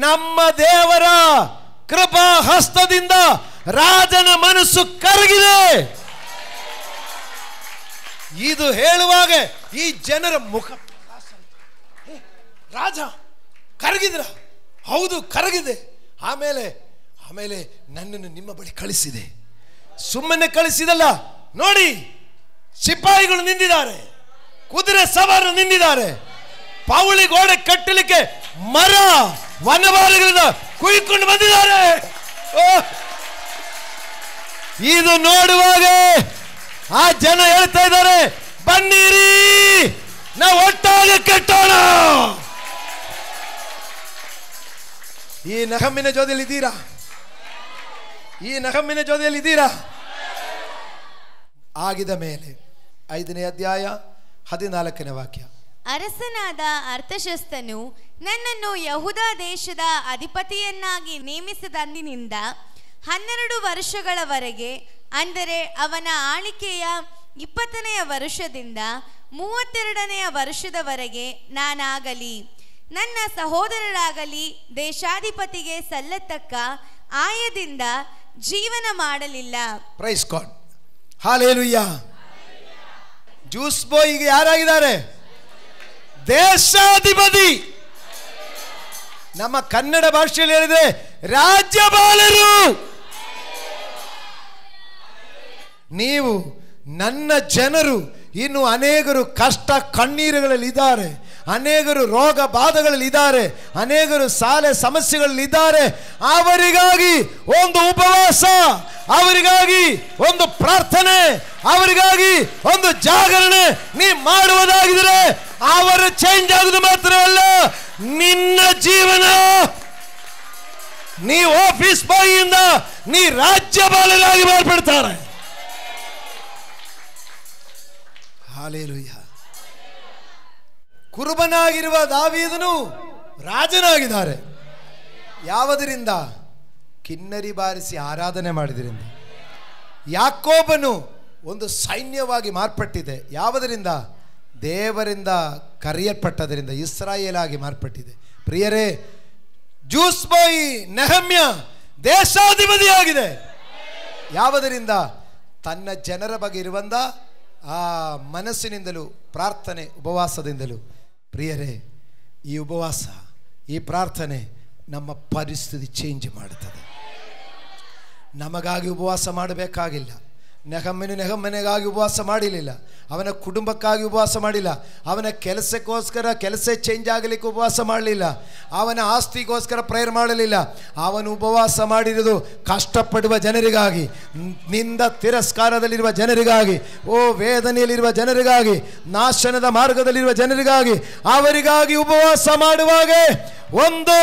Speaker 1: ನಮ್ಮ ದೇವರ ಕೃಪಾ ಹಸ್ತದಿಂದ ರಾಜನ ಮನಸ್ಸು ಕರಗಿದೆ. ಇದು ಹೇಳುವಾಗ ಈ ಜನರ ಮುಖ, ರಾಜ ಕರಗಿದ್ರ? ಹೌದು, ಕರಗಿದೆ. ಆಮೇಲೆ ನನ್ನನ್ನು ನಿಮ್ಮ ಬಳಿ ಕಳಿಸಿದೆ. ಸುಮ್ಮನೆ ಕಳಿಸಿದಲ್ಲ, ನೋಡಿ ಸಿಪಾಯಿಗಳು ನಿಂತಿದ್ದಾರೆ, ಕುದುರೆ ಸವಾರರು ನಿಂತಿದ್ದಾರೆ, ಪಾವಳಿ ಗೋಡೆ ಕಟ್ಟಲಿಕ್ಕೆ ಮರ ವನವಾರಗಳಿಂದ ಕುಯ್ಕೊಂಡು ಬಂದಿದ್ದಾರೆ. ಇದು ನೋಡುವಾಗ ಆ ಜನ ಹೇಳ್ತಾ ಇದ್ದಾರೆ, ಬನ್ನಿರಿ ನಾವು ಒಟ್ಟಾಗಿ ಕಟ್ಟೋಣ. ಈ ನೆಹಮ್ಯನ ಜೊತೆಯಲ್ಲಿ ಇದ್ದೀರಾ? ಈ ನೆಹಮ್ಯನ ಜೊತೆಯಲ್ಲಿ ಇದ್ದೀರಾ? ಆಗಿದ ಮೇಲೆ 5ನೇ ಅಧ್ಯಾಯ 14ನೇ ವಾಕ್ಯ.
Speaker 2: ಅರಸನಾದ ಅರ್ತಷಸ್ತನು ನನ್ನನ್ನು ಯಹೂದ ದೇಶದ ಅಧಿಪತಿಯನ್ನಾಗಿ ನೇಮಿಸಿದಂದಿನಿಂದ 12 ವರ್ಷಗಳವರೆಗೆ, ಅಂದರೆ ಅವನ ಆಳಿಕೆಯ 20ನೆಯ ವರ್ಷದಿಂದ 32ನೆಯ ವರ್ಷದವರೆಗೆ ನಾನಾಗಲಿ ನನ್ನ ಸಹೋದರರಾಗಲಿ ದೇಶಾಧಿಪತಿಗೆ ಸಲ್ಲತಕ್ಕ ಆಯದಿಂದ ಜೀವನ ಮಾಡಲಿಲ್ಲ.
Speaker 1: Praise God. ಹಾಲೆಲೂಯಾ. ಜ್ಯೂಸ್ ಬಾಯ್ಗೆ ಯಾರಾಗಿದ್ದಾರೆ? ದೇಶಾಧಿಪತಿ. ನಮ್ಮ ಕನ್ನಡ ಭಾಷೆಯಲ್ಲಿ ಹೇಳಿದ್ರೆ ರಾಜ್ಯಪಾಲರು. ನೀವು ನನ್ನ ಜನರು. ಇನ್ನು ಅನೇಕರು ಕಷ್ಟ ಕಣ್ಣೀರುಗಳಲ್ಲಿ ಇದ್ದಾರೆ, ಅನೇಕರು ರೋಗ ಬಾಧಗಳಲ್ಲಿ ಇದ್ದಾರೆ, ಅನೇಕರು ಸಾಲ ಸಮಸ್ಯೆಗಳಲ್ಲಿ ಇದ್ದಾರೆ. ಅವರಿಗಾಗಿ ಒಂದು ಉಪವಾಸ, ಅವರಿಗಾಗಿ ಒಂದು ಪ್ರಾರ್ಥನೆ, ಅವರಿಗಾಗಿ ಒಂದು ಜಾಗರಣೆ ನೀ ಮಾಡುವುದಾಗಿದ್ರೆ ಅವರು ಚೇಂಜ್ ಆಗುವುದು ಮಾತ್ರ ಅಲ್ಲ, ನಿನ್ನ ಜೀವನ, ನೀ ಆಫೀಸ್ ಬಾಯಿಯಿಂದ ನೀ ರಾಜ್ಯಪಾಲರಾಗಿ ಮಾರ್ಪಡ್ತಾರೆ. ಹಾಲೆಲೂಯಾ. ಕುರುಬನಾಗಿರುವ ದಾವೀದನು ರಾಜನಾಗಿದ್ದಾರೆ. ಯಾವುದರಿಂದ? ಕಿನ್ನರಿ ಬಾರಿಸಿ ಆರಾಧನೆ ಮಾಡಿದ್ರಿಂದ. ಯಾಕೋಬನು ಒಂದು ಸೈನ್ಯವಾಗಿ ಮಾರ್ಪಟ್ಟಿದೆ. ಯಾವುದರಿಂದ? ದೇವರಿಂದ ಕರೆಯಲ್ಪಟ್ಟದರಿಂದ ಇಸ್ರಾಯೇಲ್ ಆಗಿ ಮಾರ್ಪಟ್ಟಿದೆ. ಪ್ರಿಯರೇ, ಜ್ಯೂಸ್ ಬಾಯಿ ನೆಹಮ್ಯ ದೇಶಾಧಿಪತಿಯಾಗಿದೆ. ಯಾವುದರಿಂದ? ತನ್ನ ಜನರ ಬಗ್ಗೆ ಇರುವಂತ ಆ ಮನಸ್ಸಿನಿಂದಲೂ ಪ್ರಾರ್ಥನೆ ಉಪವಾಸದಿಂದಲೂ. ಪ್ರಿಯರೇ, ಈ ಉಪವಾಸ, ಈ ಪ್ರಾರ್ಥನೆ ನಮ್ಮ ಪರಿಸ್ಥಿತಿ ಚೇಂಜ್ ಮಾಡುತ್ತದೆ. ನಮಗಾಗಿ ಉಪವಾಸ ಮಾಡಬೇಕಾಗಿಲ್ಲ. ನೆಹಮ್ಯನಿಗಾಗಿ ಉಪವಾಸ ಮಾಡಲಿಲ್ಲ, ಅವನ ಕುಟುಂಬಕ್ಕಾಗಿ ಉಪವಾಸ ಮಾಡಿಲ್ಲ, ಅವನ ಕೆಲಸಕ್ಕೋಸ್ಕರ ಕೆಲಸ ಚೇಂಜ್ ಆಗಲಿಕ್ಕೆ ಉಪವಾಸ ಮಾಡಲಿಲ್ಲ, ಅವನ ಆಸ್ತಿಗೋಸ್ಕರ ಪ್ರೇಯರ್ ಮಾಡಲಿಲ್ಲ. ಅವನು ಉಪವಾಸ ಮಾಡಿರುವುದು ಕಷ್ಟಪಡುವ ಜನರಿಗಾಗಿ, ನಿಂದ ತಿರಸ್ಕಾರದಲ್ಲಿರುವ ಜನರಿಗಾಗಿ, ವೇದನೆಯಲ್ಲಿರುವ ಜನರಿಗಾಗಿ, ನಾಶನದ ಮಾರ್ಗದಲ್ಲಿರುವ ಜನರಿಗಾಗಿ, ಅವರಿಗಾಗಿ ಉಪವಾಸ ಮಾಡುವಾಗ ಒಂದು,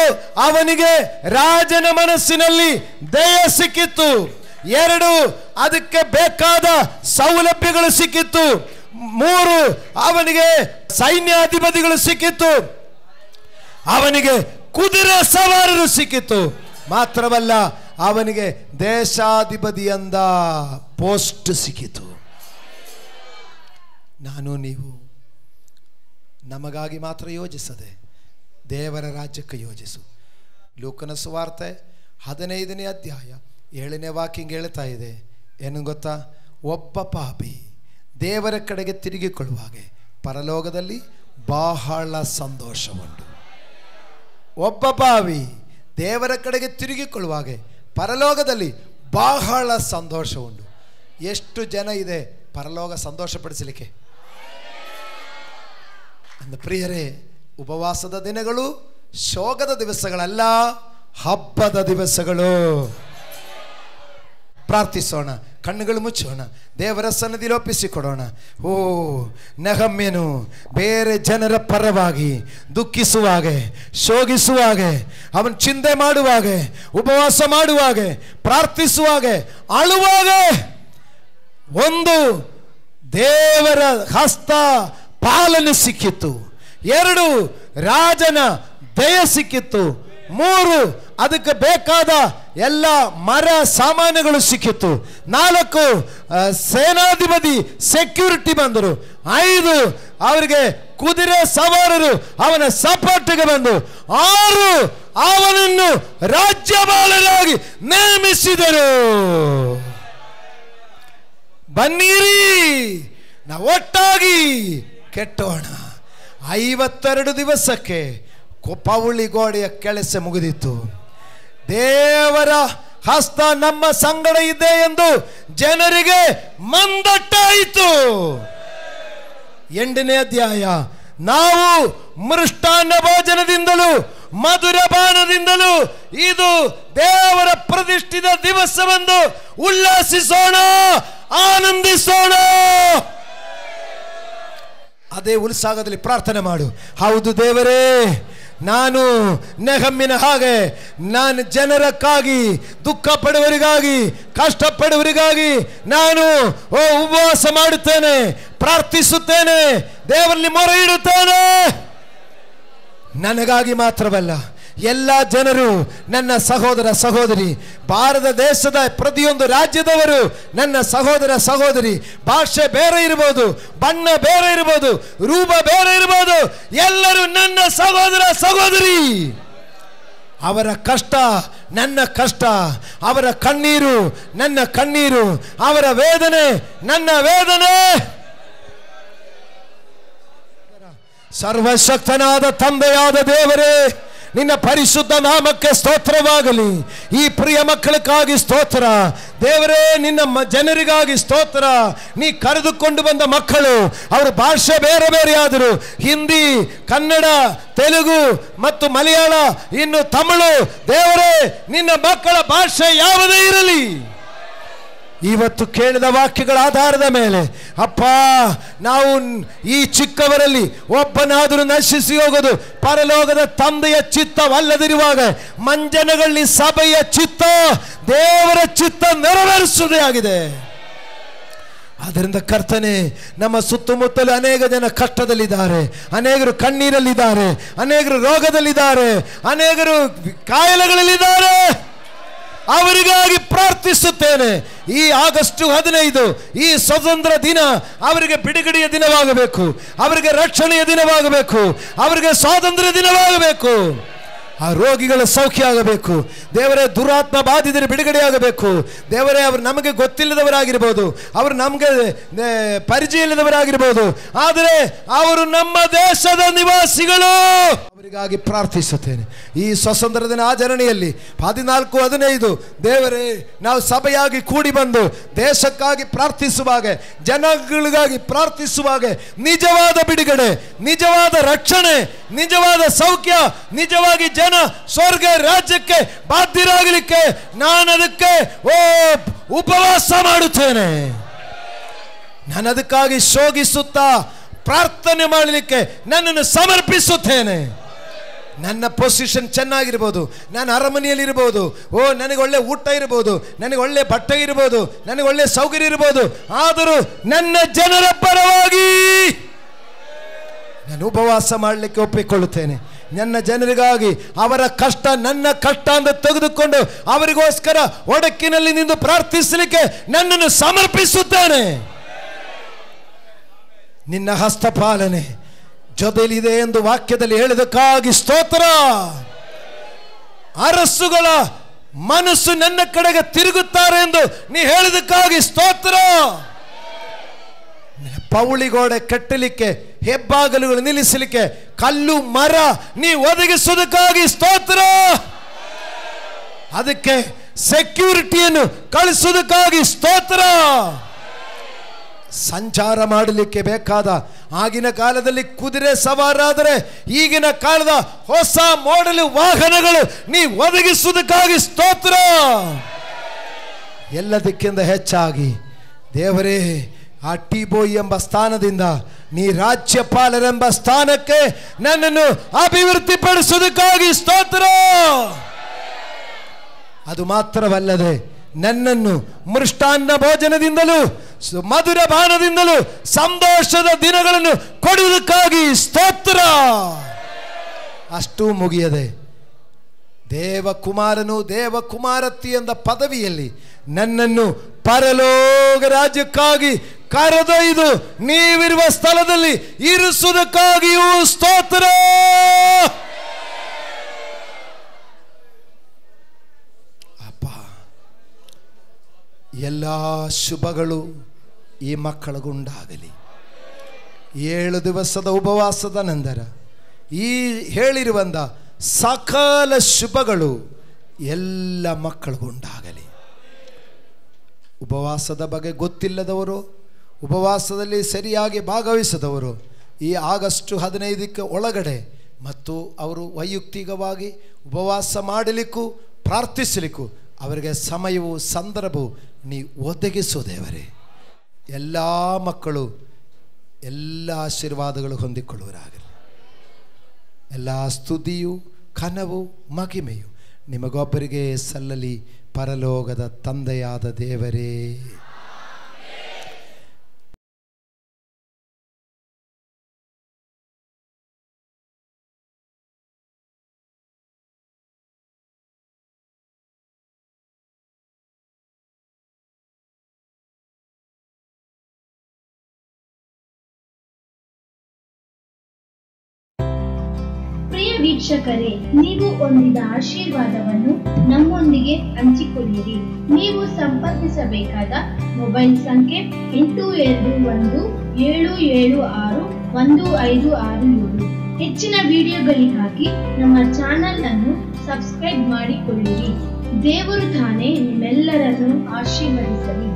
Speaker 1: ಅವನಿಗೆ ರಾಜನ ಮನಸ್ಸಿನಲ್ಲಿ ದಯ ಸಿಕ್ಕಿತ್ತು. 2, ಅದಕ್ಕೆ ಬೇಕಾದ ಸೌಲಭ್ಯಗಳು ಸಿಕ್ಕಿತ್ತು. 3, ಅವನಿಗೆ ಸೈನ್ಯಾಧಿಪತಿಗಳು ಸಿಕ್ಕಿತ್ತು. ಅವನಿಗೆ ಕುದುರೆ ಸವಾರರು ಸಿಕ್ಕಿತ್ತು. ಮಾತ್ರವಲ್ಲ, ಅವನಿಗೆ ದೇಶಾಧಿಪತಿಯಂದ ಪೋಸ್ಟ್ ಸಿಕ್ಕಿತು. ನಾನು ನೀವು ನಮಗಾಗಿ ಮಾತ್ರ ಯೋಜಿಸದೆ ದೇವರ ರಾಜ್ಯಕ್ಕೆ ಯೋಜಿಸು. ಲೂಕನ ಸುವಾರ್ತೆ 15ನೇ ಅಧ್ಯಾಯ 7ನೇ ವಾಕ್ಯ ಹೇಳ್ತಾ ಇದೆ, ಏನು ಗೊತ್ತಾ? ಒಬ್ಬ ಪಾಪಿ ದೇವರ ಕಡೆಗೆ ತಿರುಗಿಕೊಳ್ಳುವಾಗ ಪರಲೋಕದಲ್ಲಿ ಬಹಳ ಸಂತೋಷ ಉಂಟು. ಒಬ್ಬ ಪಾಪಿ ದೇವರ ಕಡೆಗೆ ತಿರುಗಿಕೊಳ್ಳುವಾಗ ಪರಲೋಕದಲ್ಲಿ ಬಹಳ ಸಂತೋಷ ಉಂಟು. ಎಷ್ಟು ಜನ ಇದೆ ಪರಲೋಕ ಸಂತೋಷಪಡಿಸಲಿಕ್ಕೆ? ಅಂದ ಪ್ರಿಯರೇ, ಉಪವಾಸದ ದಿನಗಳು ಶೋಕದ ದಿವಸಗಳಲ್ಲ, ಹಬ್ಬದ ದಿವಸಗಳು. ಪ್ರಾರ್ಥಿಸೋಣ, ಕಣ್ಣುಗಳು ಮುಚ್ಚೋಣ, ದೇವರ ಸನ್ನಿಧಿಯಲ್ಲಿ ಒಪ್ಪಿಸಿಕೊಡೋಣ. ನೆಹಮ್ಯನು ಬೇರೆ ಜನರ ಪರವಾಗಿ ದುಃಖಿಸುವಾಗ, ಶೋಕಿಸುವಾಗ, ಅವನು ಚಿಂತೆ ಮಾಡುವಾಗ, ಉಪವಾಸ ಮಾಡುವಾಗ, ಪ್ರಾರ್ಥಿಸುವಾಗ, ಅಳುವಾಗ ಒಂದು ದೇವರ ಹಸ್ತ ಪಾಲನೆ ಸಿಕ್ಕಿತ್ತು. 2, ರಾಜನ ದಯ ಸಿಕ್ಕಿತ್ತು. 3, ಅದಕ್ಕೆ ಬೇಕಾದ ಎಲ್ಲ ಮರ ಸಾಮಾನುಗಳು ಸಿಕ್ಕಿತ್ತು. 4, ಸೇನಾಧಿಪತಿ ಸೆಕ್ಯೂರಿಟಿ ಬಂದರು. 5, ಅವರಿಗೆ ಕುದುರೆ ಸವಾರರು ಅವನ ಸಪೋರ್ಟ್ಗೆ ಬಂದು. 6, ಅವನನ್ನು ರಾಜ್ಯಪಾಲರಾಗಿ ನೇಮಿಸಿದರು. ಬನ್ನಿರಿ, ನಾವು ಒಟ್ಟಾಗಿ ಕೆಟ್ಟೋಣ. 52 ದಿವಸಕ್ಕೆ ಪೌಳಿ ಗೋಡೆಯ ಕೆಲಸ ಮುಗಿದಿತ್ತು. ದೇವರ ಹಸ್ತ ನಮ್ಮ ಸಂಗಡ ಇದೆ ಎಂದು ಜನರಿಗೆ ಮಂದಟ್ಟಾಯಿತು. 8ನೇ ಅಧ್ಯಾಯ, ನಾವು ಮೃಷ್ಟಾನ್ನ ಭೋಜನದಿಂದಲೂ ಮಧುರ ಪಾನದಿಂದಲೂ ಇದು ದೇವರ ಪ್ರತಿಷ್ಠಿತ ದಿವಸವೆಂದು ಉಲ್ಲಾಸಿಸೋಣ, ಆನಂದಿಸೋಣ. ಅದೇ ಉತ್ಸಾಹದಲ್ಲಿ ಪ್ರಾರ್ಥನೆ ಮಾಡು. ಹೌದು ದೇವರೇ, ನಾನು ನೆಹಮ್ಯನ ಹಾಗೆ ನಾನು ಜನರಕ್ಕಾಗಿ, ದುಃಖ ಪಡುವವರಿಗಾಗಿ, ಕಷ್ಟಪಡುವವರಿಗಾಗಿ ನಾನು ಉಪವಾಸ ಮಾಡುತ್ತೇನೆ, ಪ್ರಾರ್ಥಿಸುತ್ತೇನೆ, ದೇವರಲ್ಲಿ ಮೊರೆ ಇಡುತ್ತೇನೆ. ನನಗಾಗಿ ಮಾತ್ರವಲ್ಲ, ಎಲ್ಲ ಜನರು ನನ್ನ ಸಹೋದರ ಸಹೋದರಿ, ಭಾರತ ದೇಶದ ಪ್ರತಿಯೊಂದು ರಾಜ್ಯದವರು ನನ್ನ ಸಹೋದರ ಸಹೋದರಿ. ಭಾಷೆ ಬೇರೆ ಇರಬಹುದು, ಬಣ್ಣ ಬೇರೆ ಇರಬಹುದು, ರೂಪ ಬೇರೆ ಇರಬಹುದು, ಎಲ್ಲರೂ ನನ್ನ ಸಹೋದರ ಸಹೋದರಿ. ಅವರ ಕಷ್ಟ ನನ್ನ ಕಷ್ಟ, ಅವರ ಕಣ್ಣೀರು ನನ್ನ ಕಣ್ಣೀರು, ಅವರ ವೇದನೆ ನನ್ನ ವೇದನೆ. ಸರ್ವಶಕ್ತನಾದ ತಂದೆಯಾದ ದೇವರೇ, ನಿನ್ನ ಪರಿಶುದ್ಧ ನಾಮಕ್ಕೆ ಸ್ತೋತ್ರವಾಗಲಿ. ಈ ಪ್ರಿಯ ಮಕ್ಕಳಿಗಾಗಿ ಸ್ತೋತ್ರ ದೇವರೇ, ನಿನ್ನ ಜನರಿಗಾಗಿ ಸ್ತೋತ್ರ. ನೀ ಕರೆದುಕೊಂಡು ಬಂದ ಮಕ್ಕಳು, ಅವರ ಭಾಷೆ ಬೇರೆ ಬೇರೆ ಆದರೂ, ಹಿಂದಿ, ಕನ್ನಡ, ತೆಲುಗು ಮತ್ತು ಮಲಯಾಳ, ಇನ್ನು ತಮಿಳು, ದೇವರೇ ನಿನ್ನ ಮಕ್ಕಳ ಭಾಷೆ ಯಾವುದೇ ಇರಲಿ, ಇವತ್ತು ಕೇಳಿದ ವಾಕ್ಯಗಳ ಆಧಾರದ ಮೇಲೆ ಅಪ್ಪ, ನಾವು ಈ ಚಿಕ್ಕವರಲ್ಲಿ ಒಬ್ಬನಾದರೂ ನಶಿಸಿ ಹೋಗೋದು ಪರಲೋಕದ ತಂದೆಯ ಚಿತ್ತವಲ್ಲದಿರುವಾಗ, ಮಂಜನಗಳಲ್ಲಿ ಸಭೆಯ ಚಿತ್ತ, ದೇವರ ಚಿತ್ತ ನೆರವೇರಿಸುವುದೇ ಆಗಿದೆ. ಆದ್ದರಿಂದ ಕರ್ತನೆ, ನಮ್ಮ ಸುತ್ತಮುತ್ತಲು ಅನೇಕ ಜನ ಕಷ್ಟದಲ್ಲಿದ್ದಾರೆ, ಅನೇಕರು ಕಣ್ಣೀರಲ್ಲಿದ್ದಾರೆ, ಅನೇಕರು ರೋಗದಲ್ಲಿದ್ದಾರೆ, ಅನೇಕರು ಕಾಯಿಲೆಗಳಲ್ಲಿದ್ದಾರೆ. ಅವರಿಗಾಗಿ ಪ್ರಾರ್ಥಿಸುತ್ತೇನೆ. ಈ ಆಗಸ್ಟ್ 15 ಈ ಸ್ವತಂತ್ರ ದಿನ ಅವರಿಗೆ ಬಿಡುಗಡೆಯ ದಿನವಾಗಬೇಕು, ಅವರಿಗೆ ರಕ್ಷಣೆಯ ದಿನವಾಗಬೇಕು, ಅವರಿಗೆ ಸ್ವಾತಂತ್ರ್ಯ ದಿನವಾಗಬೇಕು. ಆ ರೋಗಿಗಳ ಸೌಖ್ಯ ಆಗಬೇಕು ದೇವರೇ. ದುರಾತ್ಮ ಬಾಧಿತರು ಬಿಡುಗಡೆಯಾಗಬೇಕು ದೇವರೇ. ಅವರು ನಮಗೆ ಗೊತ್ತಿಲ್ಲದವರಾಗಿರ್ಬೋದು, ಅವರು ನಮಗೆ ಪರಿಚಯ ಇಲ್ಲದವರಾಗಿರ್ಬೋದು, ಆದರೆ ಅವರು ನಮ್ಮ ದೇಶದ ನಿವಾಸಿಗಳು. ಅವರಿಗಾಗಿ ಪ್ರಾರ್ಥಿಸುತ್ತೇನೆ. ಈ ಸ್ವಾತಂತ್ರ್ಯ ದಿನ ಆಚರಣೆಯಲ್ಲಿ 14-15 ದೇವರೇ, ನಾವು ಸಭೆಯಾಗಿ ಕೂಡಿ ಬಂದು ದೇಶಕ್ಕಾಗಿ ಪ್ರಾರ್ಥಿಸುವಾಗ, ಜನಗಳಿಗಾಗಿ ಪ್ರಾರ್ಥಿಸುವಾಗ ನಿಜವಾದ ಬಿಡುಗಡೆ, ನಿಜವಾದ ರಕ್ಷಣೆ, ನಿಜವಾದ ಸೌಖ್ಯ, ನಿಜವಾಗಿ ಜನ ಸ್ವರ್ಗ ರಾಜ್ಯಕ್ಕೆ ಬಾಧ್ಯರಾಗಲಿಕ್ಕೆ ನಾನು ಅದಕ್ಕೆ ಉಪವಾಸ ಮಾಡುತ್ತೇನೆ. ನಾನು ಅದಕ್ಕಾಗಿ ಶೋಗಿಸುತ್ತಾ ಪ್ರಾರ್ಥನೆ ಮಾಡಲಿಕ್ಕೆ ನನ್ನನ್ನು ಸಮರ್ಪಿಸುತ್ತೇನೆ. ನನ್ನ ಪೊಸಿಷನ್ ಚೆನ್ನಾಗಿರ್ಬೋದು, ನಾನು ಅರಮನೆಯಲ್ಲಿ ಇರ್ಬೋದು, ನನಗೆ ಒಳ್ಳೆ ಊಟ ಇರ್ಬೋದು, ನನಗೆ ಒಳ್ಳೆ ಬಟ್ಟೆ ಇರ್ಬೋದು, ನನಗೆ ಒಳ್ಳೆ ಸೌಕರ್ಯ ಇರ್ಬೋದು, ಆದರೂ ನನ್ನ ಜನರ ಪರವಾಗಿ ನಾನು ಉಪವಾಸ ಮಾಡಲಿಕ್ಕೆ ಒಪ್ಪಿಕೊಳ್ಳುತ್ತೇನೆ. ನನ್ನ ಜನರಿಗಾಗಿ ಅವರ ಕಷ್ಟ ನನ್ನ ಕಷ್ಟ ಅಂತ ತೆಗೆದುಕೊಂಡು ಅವರಿಗೋಸ್ಕರ ಒಡಕಿನಲ್ಲಿ ನಿಂತು ಪ್ರಾರ್ಥಿಸಲಿಕ್ಕೆ ನನ್ನನ್ನು ಸಮರ್ಪಿಸುತ್ತೇನೆ. ನಿನ್ನ ಹಸ್ತಪಾಲನೆ ಜೊತೆಲಿದೆ ಎಂದು ವಾಕ್ಯದಲ್ಲಿ ಹೇಳಿದಕ್ಕಾಗಿ ಸ್ತೋತ್ರ. ಅರಸುಗಳ ಮನಸ್ಸು ನನ್ನ ಕಡೆಗೆ ತಿರುಗುತ್ತಾರೆ ಎಂದು ನೀ ಹೇಳಿದಕ್ಕಾಗಿ ಸ್ತೋತ್ರ. ಪೌಳಿಗೋಡೆ ಕಟ್ಟಲಿಕ್ಕೆ, ಹೆಬ್ಬಾಗಲುಗಳು ನಿಲ್ಲಿಸಲಿಕ್ಕೆ ಕಲ್ಲು ಮರ ನೀ ಒದಗಿಸುವುದಕ್ಕಾಗಿ ಸ್ತೋತ್ರ. ಅದಕ್ಕೆ ಸೆಕ್ಯೂರಿಟಿಯನ್ನು ಕಳಿಸುವುದಕ್ಕಾಗಿ ಸ್ತೋತ್ರ. ಸಂಚಾರ ಮಾಡಲಿಕ್ಕೆ ಬೇಕಾದ, ಆಗಿನ ಕಾಲದಲ್ಲಿ ಕುದುರೆ ಸವಾರಾದರೆ ಈಗಿನ ಕಾಲದ ಹೊಸ ಮಾಡೆಲ್ ವಾಹನಗಳು ನೀ ಒದಗಿಸುವುದಕ್ಕಾಗಿ ಸ್ತೋತ್ರ. ಎಲ್ಲದಕ್ಕಿಂತ ಹೆಚ್ಚಾಗಿ ದೇವರೇ, ಆ ಟಿಬೋಯ್ ಎಂಬ ಸ್ಥಾನದಿಂದ ನೀ ರಾಜ್ಯಪಾಲರೆಂಬ ಸ್ಥಾನಕ್ಕೆ ನನ್ನನ್ನು ಅಭಿವೃದ್ಧಿಪಡಿಸುವುದಕ್ಕಾಗಿ ಸ್ತೋತ್ರ. ಅದು ಮಾತ್ರವಲ್ಲದೆ ನನ್ನನ್ನು ಮೃಷ್ಟಾನ್ನ ಭೋಜನದಿಂದಲೂ ಮಧುರ ಪಾನದಿಂದಲೂ ಸಂತೋಷದ ದಿನಗಳನ್ನು ಕೊಡುವುದಕ್ಕಾಗಿ ಸ್ತೋತ್ರ. ಅಷ್ಟೂ ಮುಗಿಯದೆ ದೇವಕುಮಾರನು ದೇವಕುಮಾರತಿ ಎಂದ ಪದವಿಯಲ್ಲಿ ನನ್ನನ್ನು ಪರಲೋಕ ರಾಜ್ಯಕ್ಕಾಗಿ ಕರೆದೊಯ್ದು ನೀವಿರುವ ಸ್ಥಳದಲ್ಲಿ ಇರಿಸುವುದಕ್ಕಾಗಿಯೂ ಸ್ತೋತ್ರ. ಅಪ್ಪ, ಎಲ್ಲ ಶುಭಗಳು ಈ ಮಕ್ಕಳಿಗುಂಡಾಗಲಿ. 7 ದಿವಸದ ಉಪವಾಸದ ನಂತರ ಈ ಹೇಳಿರುವಂಥ ಸಕಲ ಶುಭಗಳು ಎಲ್ಲ ಮಕ್ಕಳಿಗುಂಡಾಗಲಿ. ಉಪವಾಸದ ಬಗ್ಗೆ ಗೊತ್ತಿಲ್ಲದವರು, ಉಪವಾಸದಲ್ಲಿ ಸರಿಯಾಗಿ ಭಾಗವಹಿಸದವರು ಈ ಆಗಸ್ಟ್ 15ಕ್ಕೆ ಒಳಗಡೆ ಮತ್ತು ಅವರು ವೈಯಕ್ತಿಕವಾಗಿ ಉಪವಾಸ ಮಾಡಲಿಕ್ಕೂ ಪ್ರಾರ್ಥಿಸಲಿಕ್ಕೂ ಅವರಿಗೆ ಸಮಯವೂ ಸಂದರ್ಭವು ನೀ ಒದಗಿಸು ದೇವರೇ. ಎಲ್ಲ ಮಕ್ಕಳು ಎಲ್ಲ ಆಶೀರ್ವಾದಗಳು ಹೊಂದಿಕೊಳ್ಳುವರಾಗಲಿ. ಎಲ್ಲ ಸ್ತುತಿಯು ಕನವು ಮಹಿಮೆಯು ನಿಮಗೊಬ್ಬರಿಗೆ ಸಲ್ಲಲಿ, ಪರಲೋಕದ ತಂದೆಯಾದ ದೇವರೇ.
Speaker 3: ವೀಕ್ಷಕರೇ, ನೀವು ಹೊಂದಿದ ಆಶೀರ್ವಾದವನ್ನು ನಮ್ಮೊಂದಿಗೆ ಹಂಚಿಕೊಳ್ಳಿರಿ. ನೀವು ಸಂಪರ್ಕಿಸಬೇಕಾದ ಮೊಬೈಲ್ ಸಂಖ್ಯೆ 8217761567. ಹೆಚ್ಚಿನ ವಿಡಿಯೋಗಳಿಗಾಗಿ ನಮ್ಮ ಚಾನೆಲ್ ಅನ್ನು ಸಬ್ಸ್ಕ್ರೈಬ್ ಮಾಡಿಕೊಳ್ಳಿರಿ. ದೇವರು ತಾನೇ ನಿಮ್ಮೆಲ್ಲರನ್ನು ಆಶೀರ್ವದಿಸಲಿ.